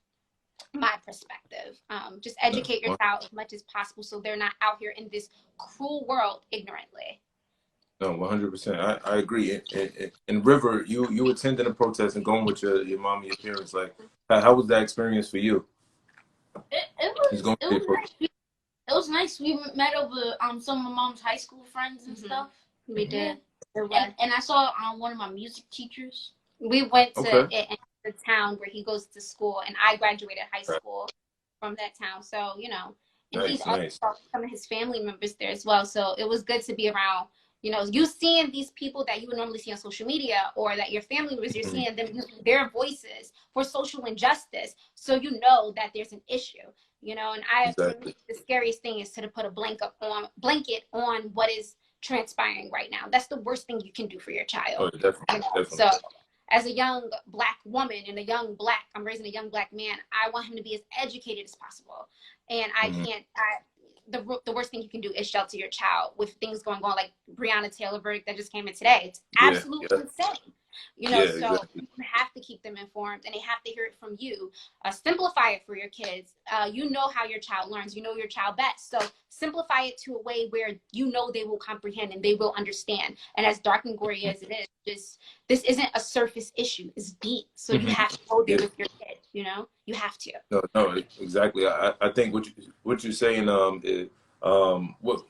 Speaker 2: my perspective. Just educate your child as much as possible so they're not out here in this cruel world ignorantly.
Speaker 1: No, 100%. I agree. And River, you attending a protest and going with your mom and your parents. Like, how was that experience for you?
Speaker 3: It was nice. It was nice. We met over some of my mom's high school friends and stuff.
Speaker 2: We did.
Speaker 3: And I saw one of my music teachers.
Speaker 2: We went to the town where he goes to school, and I graduated high school from that town. So, you know, and he also saw some of his family members there as well. So it was good to be around, you know, you seeing these people that you would normally see on social media, or that your family members, you're seeing them using their voices for social injustice. So you know that there's an issue, you know, and for me, the scariest thing is to put a blanket on what is transpiring right now. That's the worst thing you can do for your child.
Speaker 1: Definitely.
Speaker 2: So as a young Black woman and I'm raising a young Black man, I want him to be as educated as possible. And the worst thing you can do is shelter your child with things going on, like Breonna Taylor verdict that just came in today. It's absolutely insane. You know, so you have to keep them informed, and they have to hear it from you. Simplify it for your kids. You know how your child learns. You know your child best. So simplify it to a way where you know they will comprehend and they will understand. And as dark and gory as it is, this isn't a surface issue. It's deep. So you have to go there with your kid. You know, you have to.
Speaker 1: No, exactly. I think what you're saying is what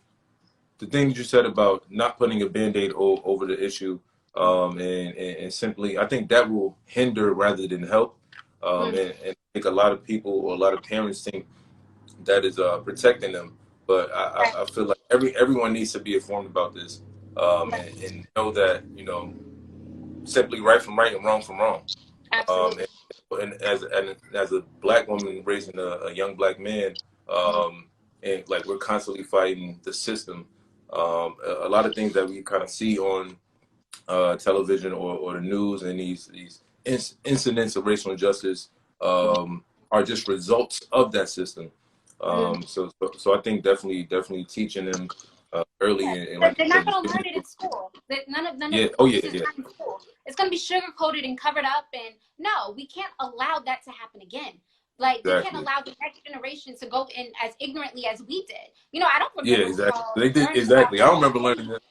Speaker 1: the thing you said about not putting a Band-Aid over the issue. And simply, I think that will hinder rather than help. And I think a lot of people or a lot of parents think that is protecting them. But I feel like everyone needs to be informed about this, and know that, you know, simply right from right and wrong from wrong.
Speaker 2: Absolutely.
Speaker 1: And as a Black woman raising a young Black man, and like we're constantly fighting the system. A lot of things that we kind of see on television or the news, and these incidents of racial injustice are just results of that system. So I think definitely teaching them early, and like
Speaker 2: they're not going to learn it in school. None of in school. It's going to be sugar coated and covered up, and no, we can't allow that to happen again. Like, we can't allow the next generation to go in as ignorantly as we did. You know, I don't remember.
Speaker 1: Yeah, exactly. They did exactly. I don't remember learning that.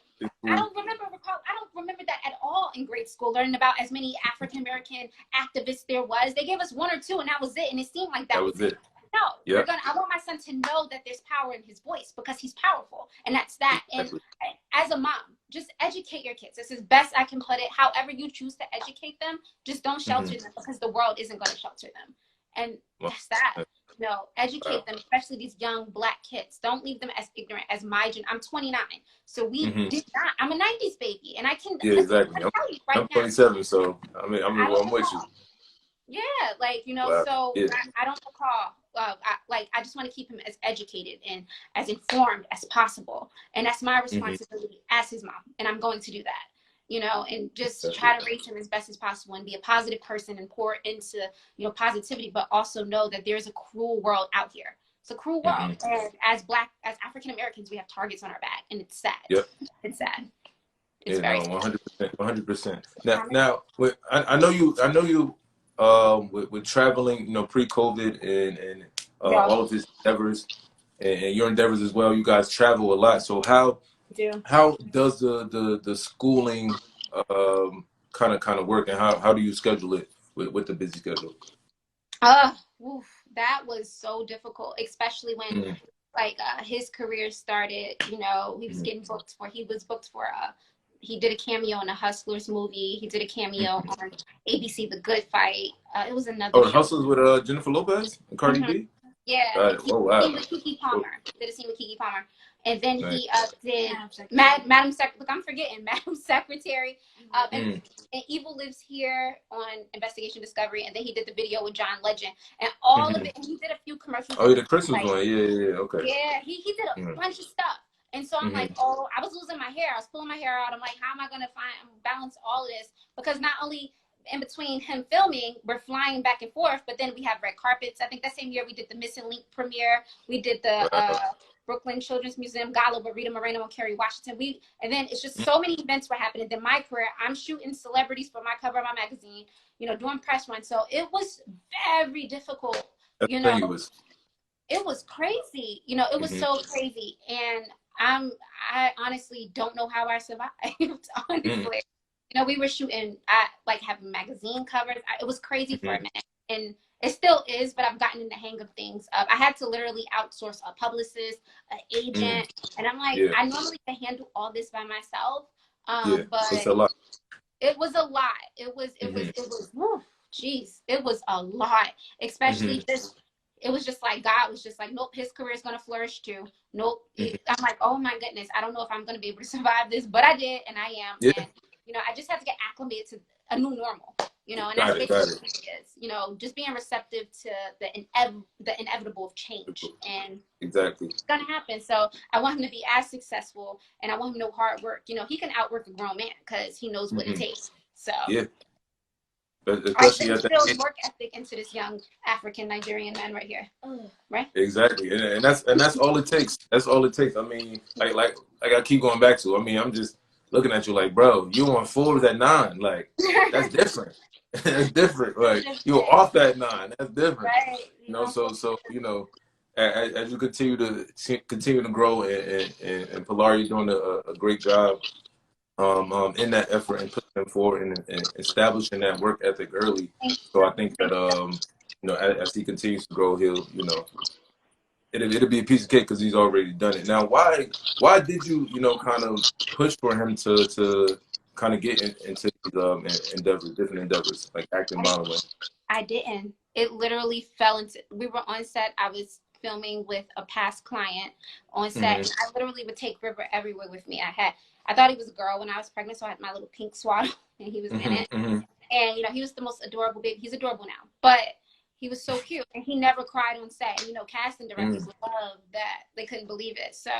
Speaker 2: I don't remember that at all in grade school, learning about as many African American activists there was. They gave us one or two, and that was it. And it seemed like that was it. No, I want my son to know that there's power in his voice, because he's powerful, and that's that. Exactly. And as a mom, just educate your kids. This is best I can put it. However you choose to educate them, just don't shelter them, because the world isn't going to shelter them. And that's that. No, educate them, especially these young Black kids. Don't leave them as ignorant as my gen. I'm 29, so we did not. I'm a 90s baby, and I can.
Speaker 1: Yeah, exactly. I'm 27, so I'm with you.
Speaker 2: Yeah, like, you know, so I don't recall. I just want to keep him as educated and as informed as possible, and that's my responsibility as his mom, and I'm going to do that. You know, and just try to raise him as best as possible and be a positive person and pour into, you know, positivity, but also know that there's a cruel world out here. It's a cruel world. And as African Americans, we have targets on our back, and it's sad. It's sad. It's very sad.
Speaker 1: 100%. Now, I know you with traveling, you know, pre-COVID and all of his endeavors and your endeavors as well. You guys travel a lot. So how does the schooling kind of work, and how do you schedule it with the busy schedule?
Speaker 2: That was so difficult, especially when his career started. You know, he was getting booked for. He did a cameo in a Hustlers movie. He did a cameo on ABC The Good Fight. It was another.
Speaker 1: Oh, Hustlers with Jennifer Lopez and Cardi B.
Speaker 2: Yeah.
Speaker 1: Oh wow.
Speaker 2: With Keke Palmer. Did a scene with Keke Palmer. and then
Speaker 1: Nice.
Speaker 2: he did Madam Secretary. Look, I'm forgetting Madam Secretary. And Evil Lives Here on Investigation Discovery, and then he did the video with John Legend, and all of it. And he did a few commercials.
Speaker 1: Oh, yeah, the Christmas one. Yeah. Okay.
Speaker 2: Yeah, he did a bunch of stuff. And so I'm like, oh, I was losing my hair. I was pulling my hair out. I'm like, how am I gonna balance all of this? Because not only in between him filming, we're flying back and forth, but then we have red carpets. I think that same year we did the Missing Link premiere. We did the Brooklyn Children's Museum Gala with Rita Moreno and Kerry Washington. And then it's just so many events were happening. Then my career, I'm shooting celebrities for my cover of my magazine, you know, doing press runs. So it was very difficult, you know. It was crazy, you know, it was so crazy. And I honestly don't know how I survived, honestly. You know, we were shooting at like having magazine covers. It was crazy for a minute, and it still is, but I've gotten in the hang of things. I had to literally outsource a publicist, an agent, and I'm like, I normally can handle all this by myself. But
Speaker 1: it's a lot.
Speaker 2: It was a lot. It was, whew, geez, it was a lot, especially it was just like, God was just like, nope, his career is going to flourish too. Nope. I'm like, oh my goodness, I don't know if I'm going to be able to survive this, but I did, and I am. And, you know, I just had to get acclimated to a new normal, you know, and that's basically what it is. You know, just being receptive to the inevitable of change. And it's going to happen. So I want him to be as successful, and I want him to know hard work. You know, he can outwork a grown man because he knows what it takes. So I think build work ethic into this young African Nigerian man right here, right?
Speaker 1: Exactly, and that's all it takes. That's all it takes. I mean, like I keep going back to. I mean, I'm just looking at you like, bro, you on Forbes at 9. Like, that's different. That's different. Like, you were off that 9. That's different.
Speaker 2: Right.
Speaker 1: You know, so you know, as you continue to grow, and Pilar, you're doing a great job. In that effort and pushing them forward and establishing that work ethic early. So I think that you know, as he continues to grow, he'll, you know, it'll be a piece of cake because he's already done it. Now, why did you, you know, kind of push for him to kind of get into different endeavors like acting, modeling?
Speaker 2: I didn't. It literally fell into. We were on set. I was filming with a past client on set, and I literally would take River everywhere with me. I thought he was a girl when I was pregnant, so I had my little pink swaddle, and he was in it. And, you know, he was the most adorable baby. He's adorable now, but he was so cute, and he never cried on set. And, you know, casting directors loved that. They couldn't believe it. So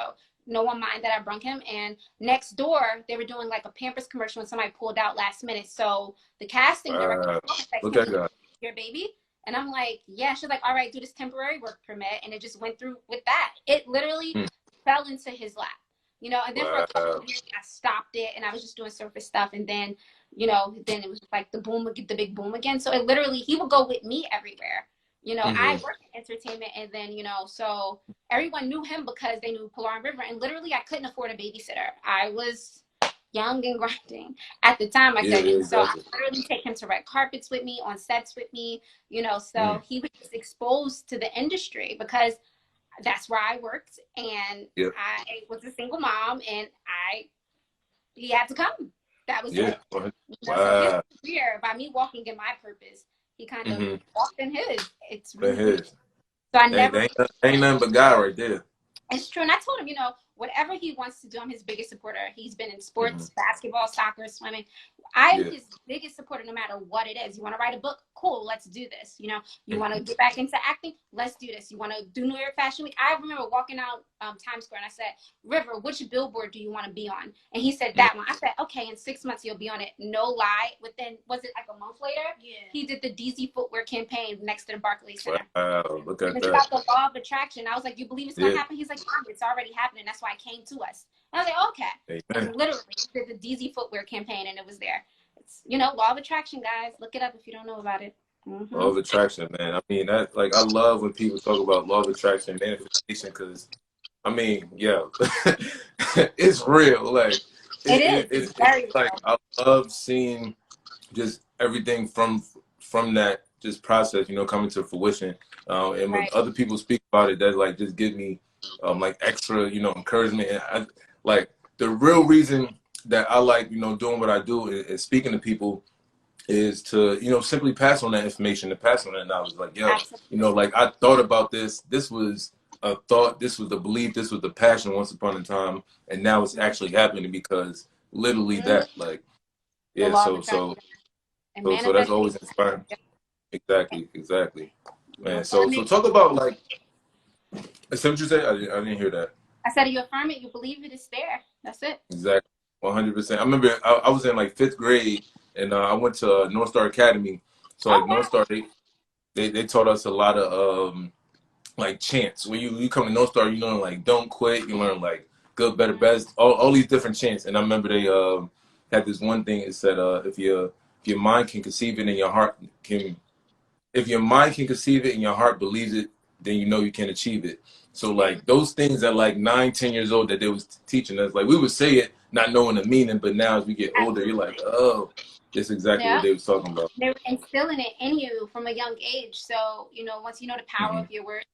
Speaker 2: no one minded that I brung him. And next door, they were doing like a Pampers commercial, and somebody pulled out last minute. So the casting director was like, your baby? And I'm like, yeah. She's like, all right, do this temporary work permit. And it just went through with that. It literally fell into his lap. You know, and then for a couple of years, I stopped it, and I was just doing surface stuff. And then, you know, then it was like the big boom again. So it literally, he would go with me everywhere. You know, I work in entertainment, and then, you know, so everyone knew him because they knew Pilar and River. And literally, I couldn't afford a babysitter. I was young and grinding at the time. I couldn't. So I literally take him to red carpets with me, on sets with me. You know, so he was just exposed to the industry because that's where I worked, and I was a single mom, and he had to come. That was it.
Speaker 1: Wow.
Speaker 2: So his career, by me walking in my purpose, he kind of walked in his. It's really his. So I never
Speaker 1: ain't nothing but God right there.
Speaker 2: It's true, and I told him, you know, whatever he wants to do, I'm his biggest supporter. He's been in sports, basketball, soccer, swimming. I'm his biggest supporter no matter what it is. You want to write a book? Cool, let's do this. You know, you want to get back into acting? Let's do this. You want to do New York Fashion Week? I remember walking out Times Square, and I said, River, which billboard do you want to be on? And he said, that one. I said, okay, in 6 months you'll be on it. No lie. Within, was it like a month later? He did the DZ footwear campaign next to the Barclays Center.
Speaker 1: Wow, look at that.
Speaker 2: It's about the law of attraction. I was like, you believe it's going to happen? He's like, it's already happening. That's why it came to us. And I was like, okay. Literally, he did the DZ footwear campaign, and it was there. It's, you know, law of attraction, guys. Look it up if you don't know about it.
Speaker 1: Law of attraction, man. I mean, that, like, I love when people talk about law of attraction, manifestation, because, I mean, it's real. Like, it's very real. Like, I love seeing just everything from that just process, you know, coming to fruition. And when other people speak about it, that, like, just give me, like, extra, you know, encouragement. And like, the real reason that I like, you know, doing what I do and speaking to people is to, you know, simply pass on that information, to pass on that knowledge. Like, yo, you know, like, I thought about this. This was a thought, this was the belief, this was the passion once upon a time, and now it's actually happening because literally that, like,
Speaker 2: The
Speaker 1: yeah.
Speaker 2: law of
Speaker 1: So
Speaker 2: attraction
Speaker 1: so
Speaker 2: and
Speaker 1: so that's
Speaker 2: manifestation.
Speaker 1: always inspiring. Exactly, exactly, man.
Speaker 2: So I
Speaker 1: So
Speaker 2: mean,
Speaker 1: talk about like, is that what you say? I didn't hear that.
Speaker 2: I said you affirm it, you believe it, it's there. That's it.
Speaker 1: Exactly, 100%. I remember I was in like fifth grade, and I went to North Star Academy. So
Speaker 2: Oh
Speaker 1: like North
Speaker 2: wow.
Speaker 1: Star, they taught us a lot of like chants. When you come to North Star, you learn like don't quit. You learn like good, better, best. All these different chants. And I remember they had this one thing. It said if your mind can conceive it and your heart can, if your mind can conceive it and your heart believes it, then you know you can achieve it. So like those things at like 9, 10 years old that they was teaching us, like we would say it not knowing the meaning, but now as we get older, you're like, oh, that's exactly what
Speaker 2: Yeah.
Speaker 1: they was talking about.
Speaker 2: They're instilling it in you from a young age. So, once you know the power
Speaker 1: Hmm.
Speaker 2: of your words,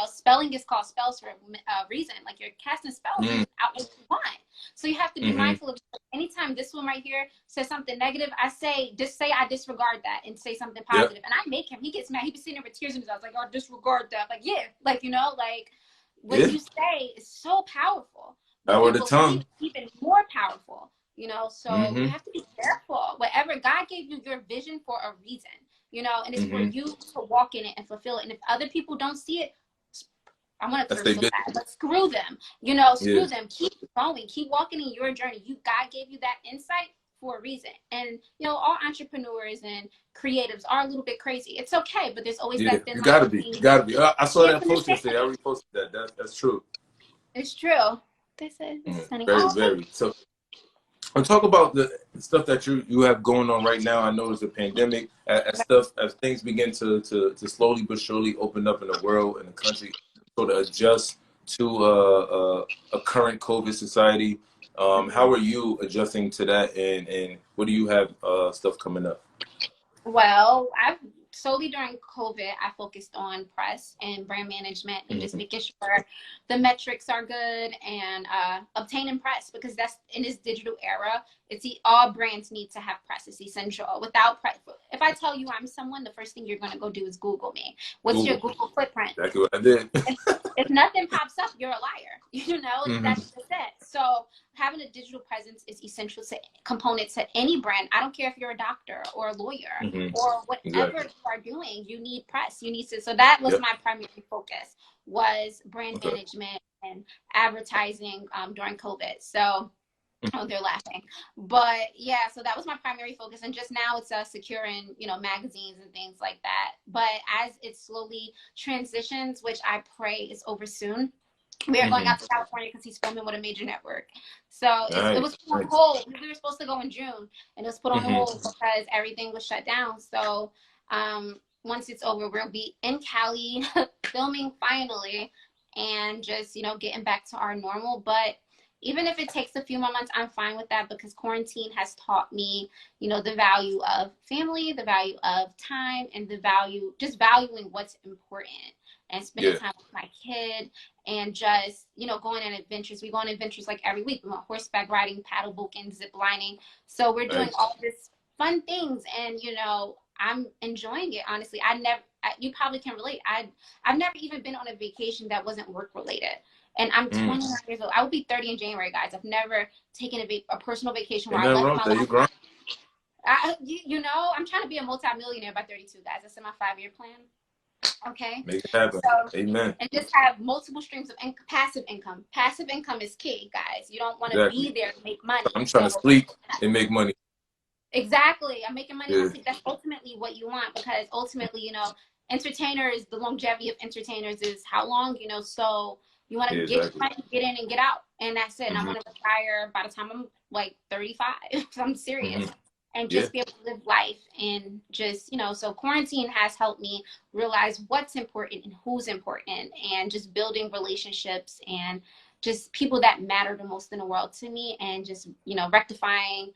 Speaker 2: spelling is called spells for a reason. Like you're casting spells
Speaker 1: Hmm.
Speaker 2: out what you want. So you have to be
Speaker 1: Hmm.
Speaker 2: mindful of anytime this one right here says something negative, just say I disregard that and say something
Speaker 1: Yep.
Speaker 2: positive. And I make him, he gets mad. He be sitting there with tears in his eyes, like, oh, disregard that. Like, yeah, like, like what
Speaker 1: Yeah.
Speaker 2: you say is so powerful. What
Speaker 1: Power
Speaker 2: you
Speaker 1: of the
Speaker 2: believe
Speaker 1: tongue.
Speaker 2: is even more powerful. So
Speaker 1: Hmm.
Speaker 2: you have to be careful. Whatever God gave you your vision for a reason, and it's for
Speaker 1: Hmm.
Speaker 2: you to walk in it and fulfill it. And if other people don't see it, I want to
Speaker 1: That's
Speaker 2: curse
Speaker 1: their
Speaker 2: so
Speaker 1: business.
Speaker 2: bad, but screw them.
Speaker 1: Yeah.
Speaker 2: Screw them. Keep going. Keep walking in your journey. God gave you that insight for a reason. And all entrepreneurs and creatives are a little bit crazy. It's okay, but there's always
Speaker 1: Yeah,
Speaker 2: that thin
Speaker 1: you
Speaker 2: line
Speaker 1: gotta be. You
Speaker 2: between
Speaker 1: gotta be. I saw that
Speaker 2: dancing and
Speaker 1: post yesterday. I
Speaker 2: insanity.
Speaker 1: reposted that. That's true.
Speaker 2: It's true. They said this is funny.
Speaker 1: Very,
Speaker 2: Oh, thank
Speaker 1: very. So, and talk about the stuff that you have going on right now. I know there's a pandemic. As things begin to slowly but surely open up in the world and the country, sort of adjust to a current COVID society.
Speaker 2: you.
Speaker 1: How are you adjusting to that? And what do you have stuff coming up?
Speaker 2: Well, I've solely during COVID, I focused on press and brand management and just
Speaker 1: Hmm.
Speaker 2: making sure the metrics are good and obtaining press because that's in this digital era. All brands need to have press. It's essential. Without press, if I tell you I'm someone, the first thing you're going to go do is Google me. What's your
Speaker 1: Google.
Speaker 2: Google footprint?
Speaker 1: Exactly what I did.
Speaker 2: If nothing pops up, you're a liar.
Speaker 1: Hmm.
Speaker 2: That's just it. So having a digital presence is essential to component to any brand. I don't care if you're a doctor or a lawyer
Speaker 1: Hmm.
Speaker 2: or whatever
Speaker 1: Exactly.
Speaker 2: you are doing, you need press. You need to. So that was
Speaker 1: Yep.
Speaker 2: my primary focus was brand
Speaker 1: Okay.
Speaker 2: management and advertising during COVID. So
Speaker 1: Mhm.
Speaker 2: oh, they're laughing. But yeah, so that was my primary focus. And just now it's securing, magazines and things like that. But as it slowly transitions, which I pray is over soon, we are going
Speaker 1: Hmm.
Speaker 2: out to California because he's filming with a major network. So it
Speaker 1: Nice.
Speaker 2: was put on
Speaker 1: Nice.
Speaker 2: hold. We were supposed to go in June and it was put on
Speaker 1: Hmm.
Speaker 2: hold because everything was shut down. So once it's over, we'll be in Cali filming finally and just, getting back to our normal. But even if it takes a few more months, I'm fine with that because quarantine has taught me, the value of family, the value of time, and just valuing what's important and spending
Speaker 1: Yeah.
Speaker 2: time with my kid and just, going on adventures. We go on adventures like every week. We went horseback riding, paddle boating, zip lining. So we're doing
Speaker 1: Nice.
Speaker 2: all this fun things and, I'm enjoying it, honestly. You probably can relate. I've never even been on a vacation that wasn't work related. And I'm
Speaker 1: Mm.
Speaker 2: 29 years old. I will be 30 in January, guys. I've never taken a personal vacation where
Speaker 1: Ain't
Speaker 2: I
Speaker 1: nothing
Speaker 2: left
Speaker 1: wrong
Speaker 2: my
Speaker 1: with that.
Speaker 2: life.
Speaker 1: You grind.
Speaker 2: I'm trying to be a multimillionaire by 32, guys. That's in my 5-year plan. Okay.
Speaker 1: Make it happen.
Speaker 2: So,
Speaker 1: Amen.
Speaker 2: and just have multiple streams of passive income. Passive income is key, guys. You don't want to
Speaker 1: Exactly.
Speaker 2: be there to make money.
Speaker 1: I'm trying to
Speaker 2: So,
Speaker 1: sleep and make money.
Speaker 2: exactly. I'm making money in my
Speaker 1: Yeah.
Speaker 2: sleep. That's ultimately what you want because ultimately, entertainers, the longevity of entertainers is how long, so you want to
Speaker 1: Yeah.
Speaker 2: get
Speaker 1: Exactly.
Speaker 2: money, get in and get out. And that's it. And I
Speaker 1: Hmm.
Speaker 2: want to retire by the time I'm like 35. So I'm
Speaker 1: Hmm.
Speaker 2: serious. And
Speaker 1: Yeah.
Speaker 2: just be able to live life and just, so quarantine has helped me realize what's important and who's important and just building relationships and just people that matter the most in the world to me and just, rectifying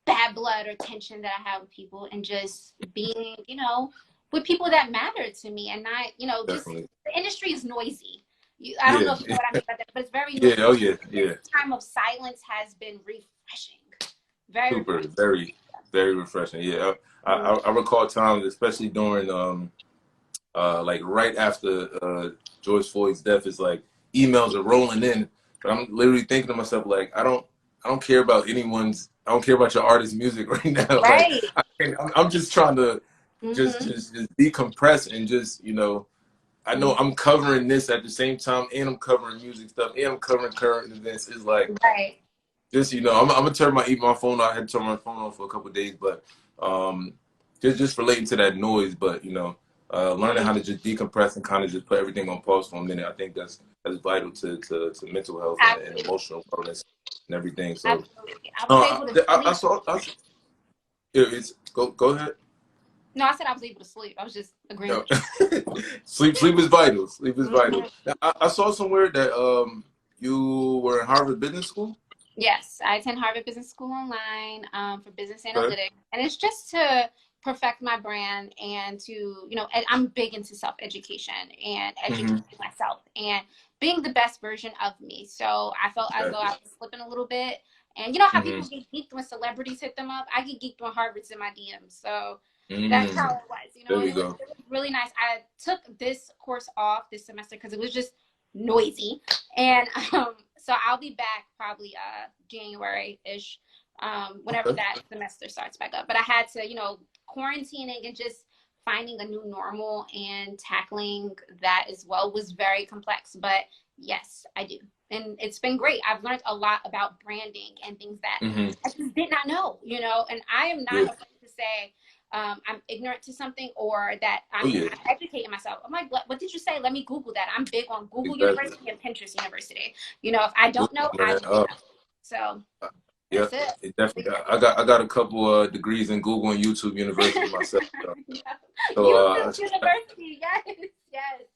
Speaker 2: bad blood or tension that I have with people and just being, with people that matter to me and not, just
Speaker 1: Definitely.
Speaker 2: the industry is noisy. I don't
Speaker 1: Yeah.
Speaker 2: know if you know what I mean by that, but it's very
Speaker 1: Yeah.
Speaker 2: noisy.
Speaker 1: Oh yeah.
Speaker 2: This
Speaker 1: Yeah.
Speaker 2: time of silence has been refreshing. Very
Speaker 1: Super.
Speaker 2: refreshing.
Speaker 1: Very. Very refreshing. Yeah. I
Speaker 2: Mm-hmm.
Speaker 1: recall times, especially during like right after George Floyd's death, it's like emails are rolling in, but I'm literally thinking to myself like, I don't care about I don't care about your artist's music right now. Like
Speaker 2: Right.
Speaker 1: I'm just trying to just
Speaker 2: Mm-hmm.
Speaker 1: decompress and just, you know, I know
Speaker 2: Mm-hmm.
Speaker 1: I'm covering this at the same time, and I'm covering music stuff, and I'm covering current events. It's like
Speaker 2: Right.
Speaker 1: just, you know, I'm gonna turn my phone off. I had to turn my phone off for a couple of days, but um, just relating to that noise. But you know, learning how to just decompress and kind of just put everything on pause for a minute. I think that's vital to mental health and
Speaker 2: Absolutely.
Speaker 1: emotional wellness and everything. So
Speaker 2: Absolutely. I was able to
Speaker 1: I
Speaker 2: sleep.
Speaker 1: saw. It's go ahead.
Speaker 2: No, I said I was able to sleep. I was just agreeing
Speaker 1: Yeah.
Speaker 2: with you.
Speaker 1: Sleep is vital. Sleep is vital.
Speaker 2: Mhm.
Speaker 1: Now, I saw somewhere that you were in Harvard Business School.
Speaker 2: Yes, I attend Harvard Business School online for business
Speaker 1: Okay.
Speaker 2: analytics, and it's just to perfect my brand and to, you know, I'm big into self-education and educating
Speaker 1: Mm-hmm.
Speaker 2: myself and being the best version of me. So I felt as though
Speaker 1: Exactly.
Speaker 2: I was slipping a little bit. And you know how
Speaker 1: Mm-hmm.
Speaker 2: people get geeked when celebrities hit them up? I get geeked when Harvard's in my DMs. So that's how
Speaker 1: Mm.
Speaker 2: it was, you know,
Speaker 1: There
Speaker 2: and
Speaker 1: we go.
Speaker 2: it was really nice. I took this course off this semester because it was just noisy. And so I'll be back probably January-ish, whenever
Speaker 1: Okay.
Speaker 2: that semester starts back up. But I had to, you know, quarantining and just finding a new normal and tackling that as well was very complex. But yes, I do. And it's been great. I've learned a lot about branding and things that
Speaker 1: Mm-hmm.
Speaker 2: I just did not know, you know, and I am not
Speaker 1: Yeah.
Speaker 2: afraid to say I'm ignorant to something or that
Speaker 1: Oh
Speaker 2: I'm
Speaker 1: yeah.
Speaker 2: educating myself. I'm like, what did you say? Let me Google that. I'm big on Google
Speaker 1: Exactly.
Speaker 2: University and Pinterest University. You know, if I don't know,
Speaker 1: Google,
Speaker 2: I
Speaker 1: man.
Speaker 2: look it up. So
Speaker 1: Yeah.
Speaker 2: that's it.
Speaker 1: It definitely. I got a couple degrees in Google and YouTube University myself.
Speaker 2: Yeah.
Speaker 1: So
Speaker 2: YouTube University, yes,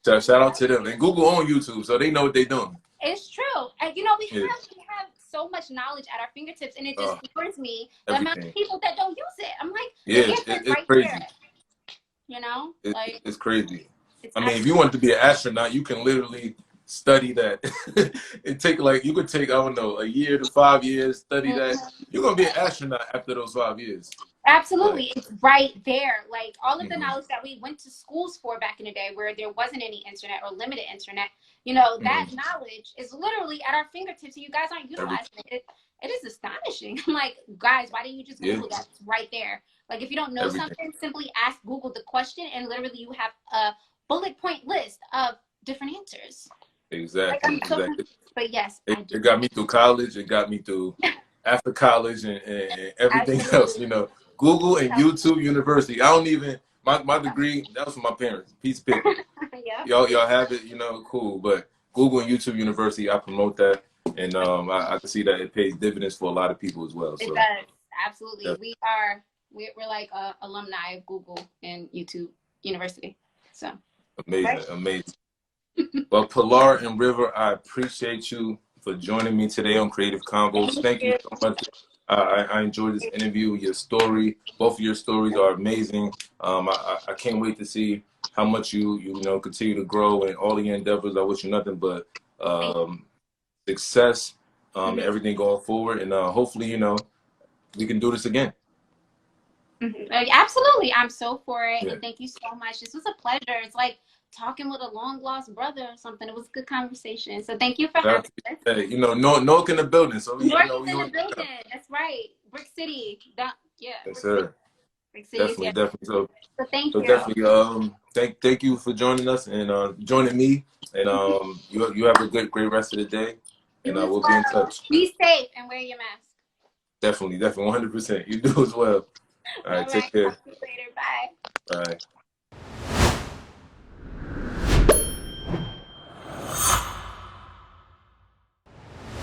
Speaker 2: yes.
Speaker 1: shout out to them, and Google on YouTube, so they know what they're doing.
Speaker 2: It's true. And you know,
Speaker 1: Yeah.
Speaker 2: we have so much knowledge at our fingertips, and it just
Speaker 1: Uh,
Speaker 2: bores me the amount of
Speaker 1: Everything.
Speaker 2: people that don't use it. I'm like, the
Speaker 1: Yeah.
Speaker 2: answer is
Speaker 1: It's
Speaker 2: right there.
Speaker 1: crazy.
Speaker 2: You know, like
Speaker 1: It's crazy.
Speaker 2: it's
Speaker 1: I mean, if you
Speaker 2: absolutely.
Speaker 1: want to be an astronaut, you can literally study that. It take like you could take, I don't know, a year to 5 years, study that. You're gonna be an astronaut after those 5 years. Like,
Speaker 2: Absolutely. It's right there. Like all of the
Speaker 1: hmm
Speaker 2: knowledge that we went to schools for back in the day where there wasn't any internet or limited internet, you know,
Speaker 1: hmm
Speaker 2: that knowledge is literally at our fingertips. And you guys aren't
Speaker 1: everything.
Speaker 2: utilizing it. It is astonishing. I'm like, guys, why didn't you just
Speaker 1: Yeah,
Speaker 2: Google that? It's right there. Like if you don't know
Speaker 1: everything.
Speaker 2: something, simply ask Google the question and literally you have a bullet point list of different answers. Like
Speaker 1: Exactly,
Speaker 2: I'm so
Speaker 1: exactly.
Speaker 2: confused. But yes, I do.
Speaker 1: It got me through college. It got me through after college and everything else.
Speaker 2: Absolutely.
Speaker 1: You know, Google and YouTube University. I don't even my degree. That was for my parents. Piece of paper.
Speaker 2: Yeah.
Speaker 1: Y'all have it. You know, cool. But Google and YouTube University, I promote that, and I can see that it pays dividends for a lot of people as well.
Speaker 2: It
Speaker 1: So
Speaker 2: does. Absolutely.
Speaker 1: that's
Speaker 2: We're like alumni of Google and YouTube University. So
Speaker 1: amazing,
Speaker 2: right.
Speaker 1: amazing. Well, Pilar and River, I appreciate you for joining me today on Creative Combos.
Speaker 2: Thank
Speaker 1: Thank you
Speaker 2: you.
Speaker 1: so much. I enjoyed this interview. Your story, both of your stories are amazing. I can't wait to see how much you know continue to grow and all of your endeavors. I wish you nothing but
Speaker 2: Thank
Speaker 1: success,
Speaker 2: you.
Speaker 1: everything going forward, and hopefully you know we can do this again.
Speaker 2: Absolutely. I'm so for it.
Speaker 1: Yeah.
Speaker 2: And thank you so much. This was a pleasure. It's like talking with a long lost brother or something. It was a good conversation. So thank you for having us.
Speaker 1: Hey, you know, Nork in the building, so we, you
Speaker 2: York
Speaker 1: know,
Speaker 2: is
Speaker 1: we
Speaker 2: in the
Speaker 1: always,
Speaker 2: building. That's right. Brick City. Yeah,
Speaker 1: yes,
Speaker 2: Brick City.
Speaker 1: sir.
Speaker 2: Brick City is
Speaker 1: Definitely,
Speaker 2: yeah.
Speaker 1: definitely.
Speaker 2: So thank
Speaker 1: So
Speaker 2: you.
Speaker 1: definitely, thank you for joining us and joining me. And you have a great rest of the day. And
Speaker 2: You as
Speaker 1: we'll be in
Speaker 2: well.
Speaker 1: touch.
Speaker 2: Be safe and wear your mask.
Speaker 1: Definitely, 100%. You do as well. All
Speaker 2: All
Speaker 1: right,
Speaker 2: right.
Speaker 1: take care.
Speaker 2: Talk to you later. Bye.
Speaker 1: Bye.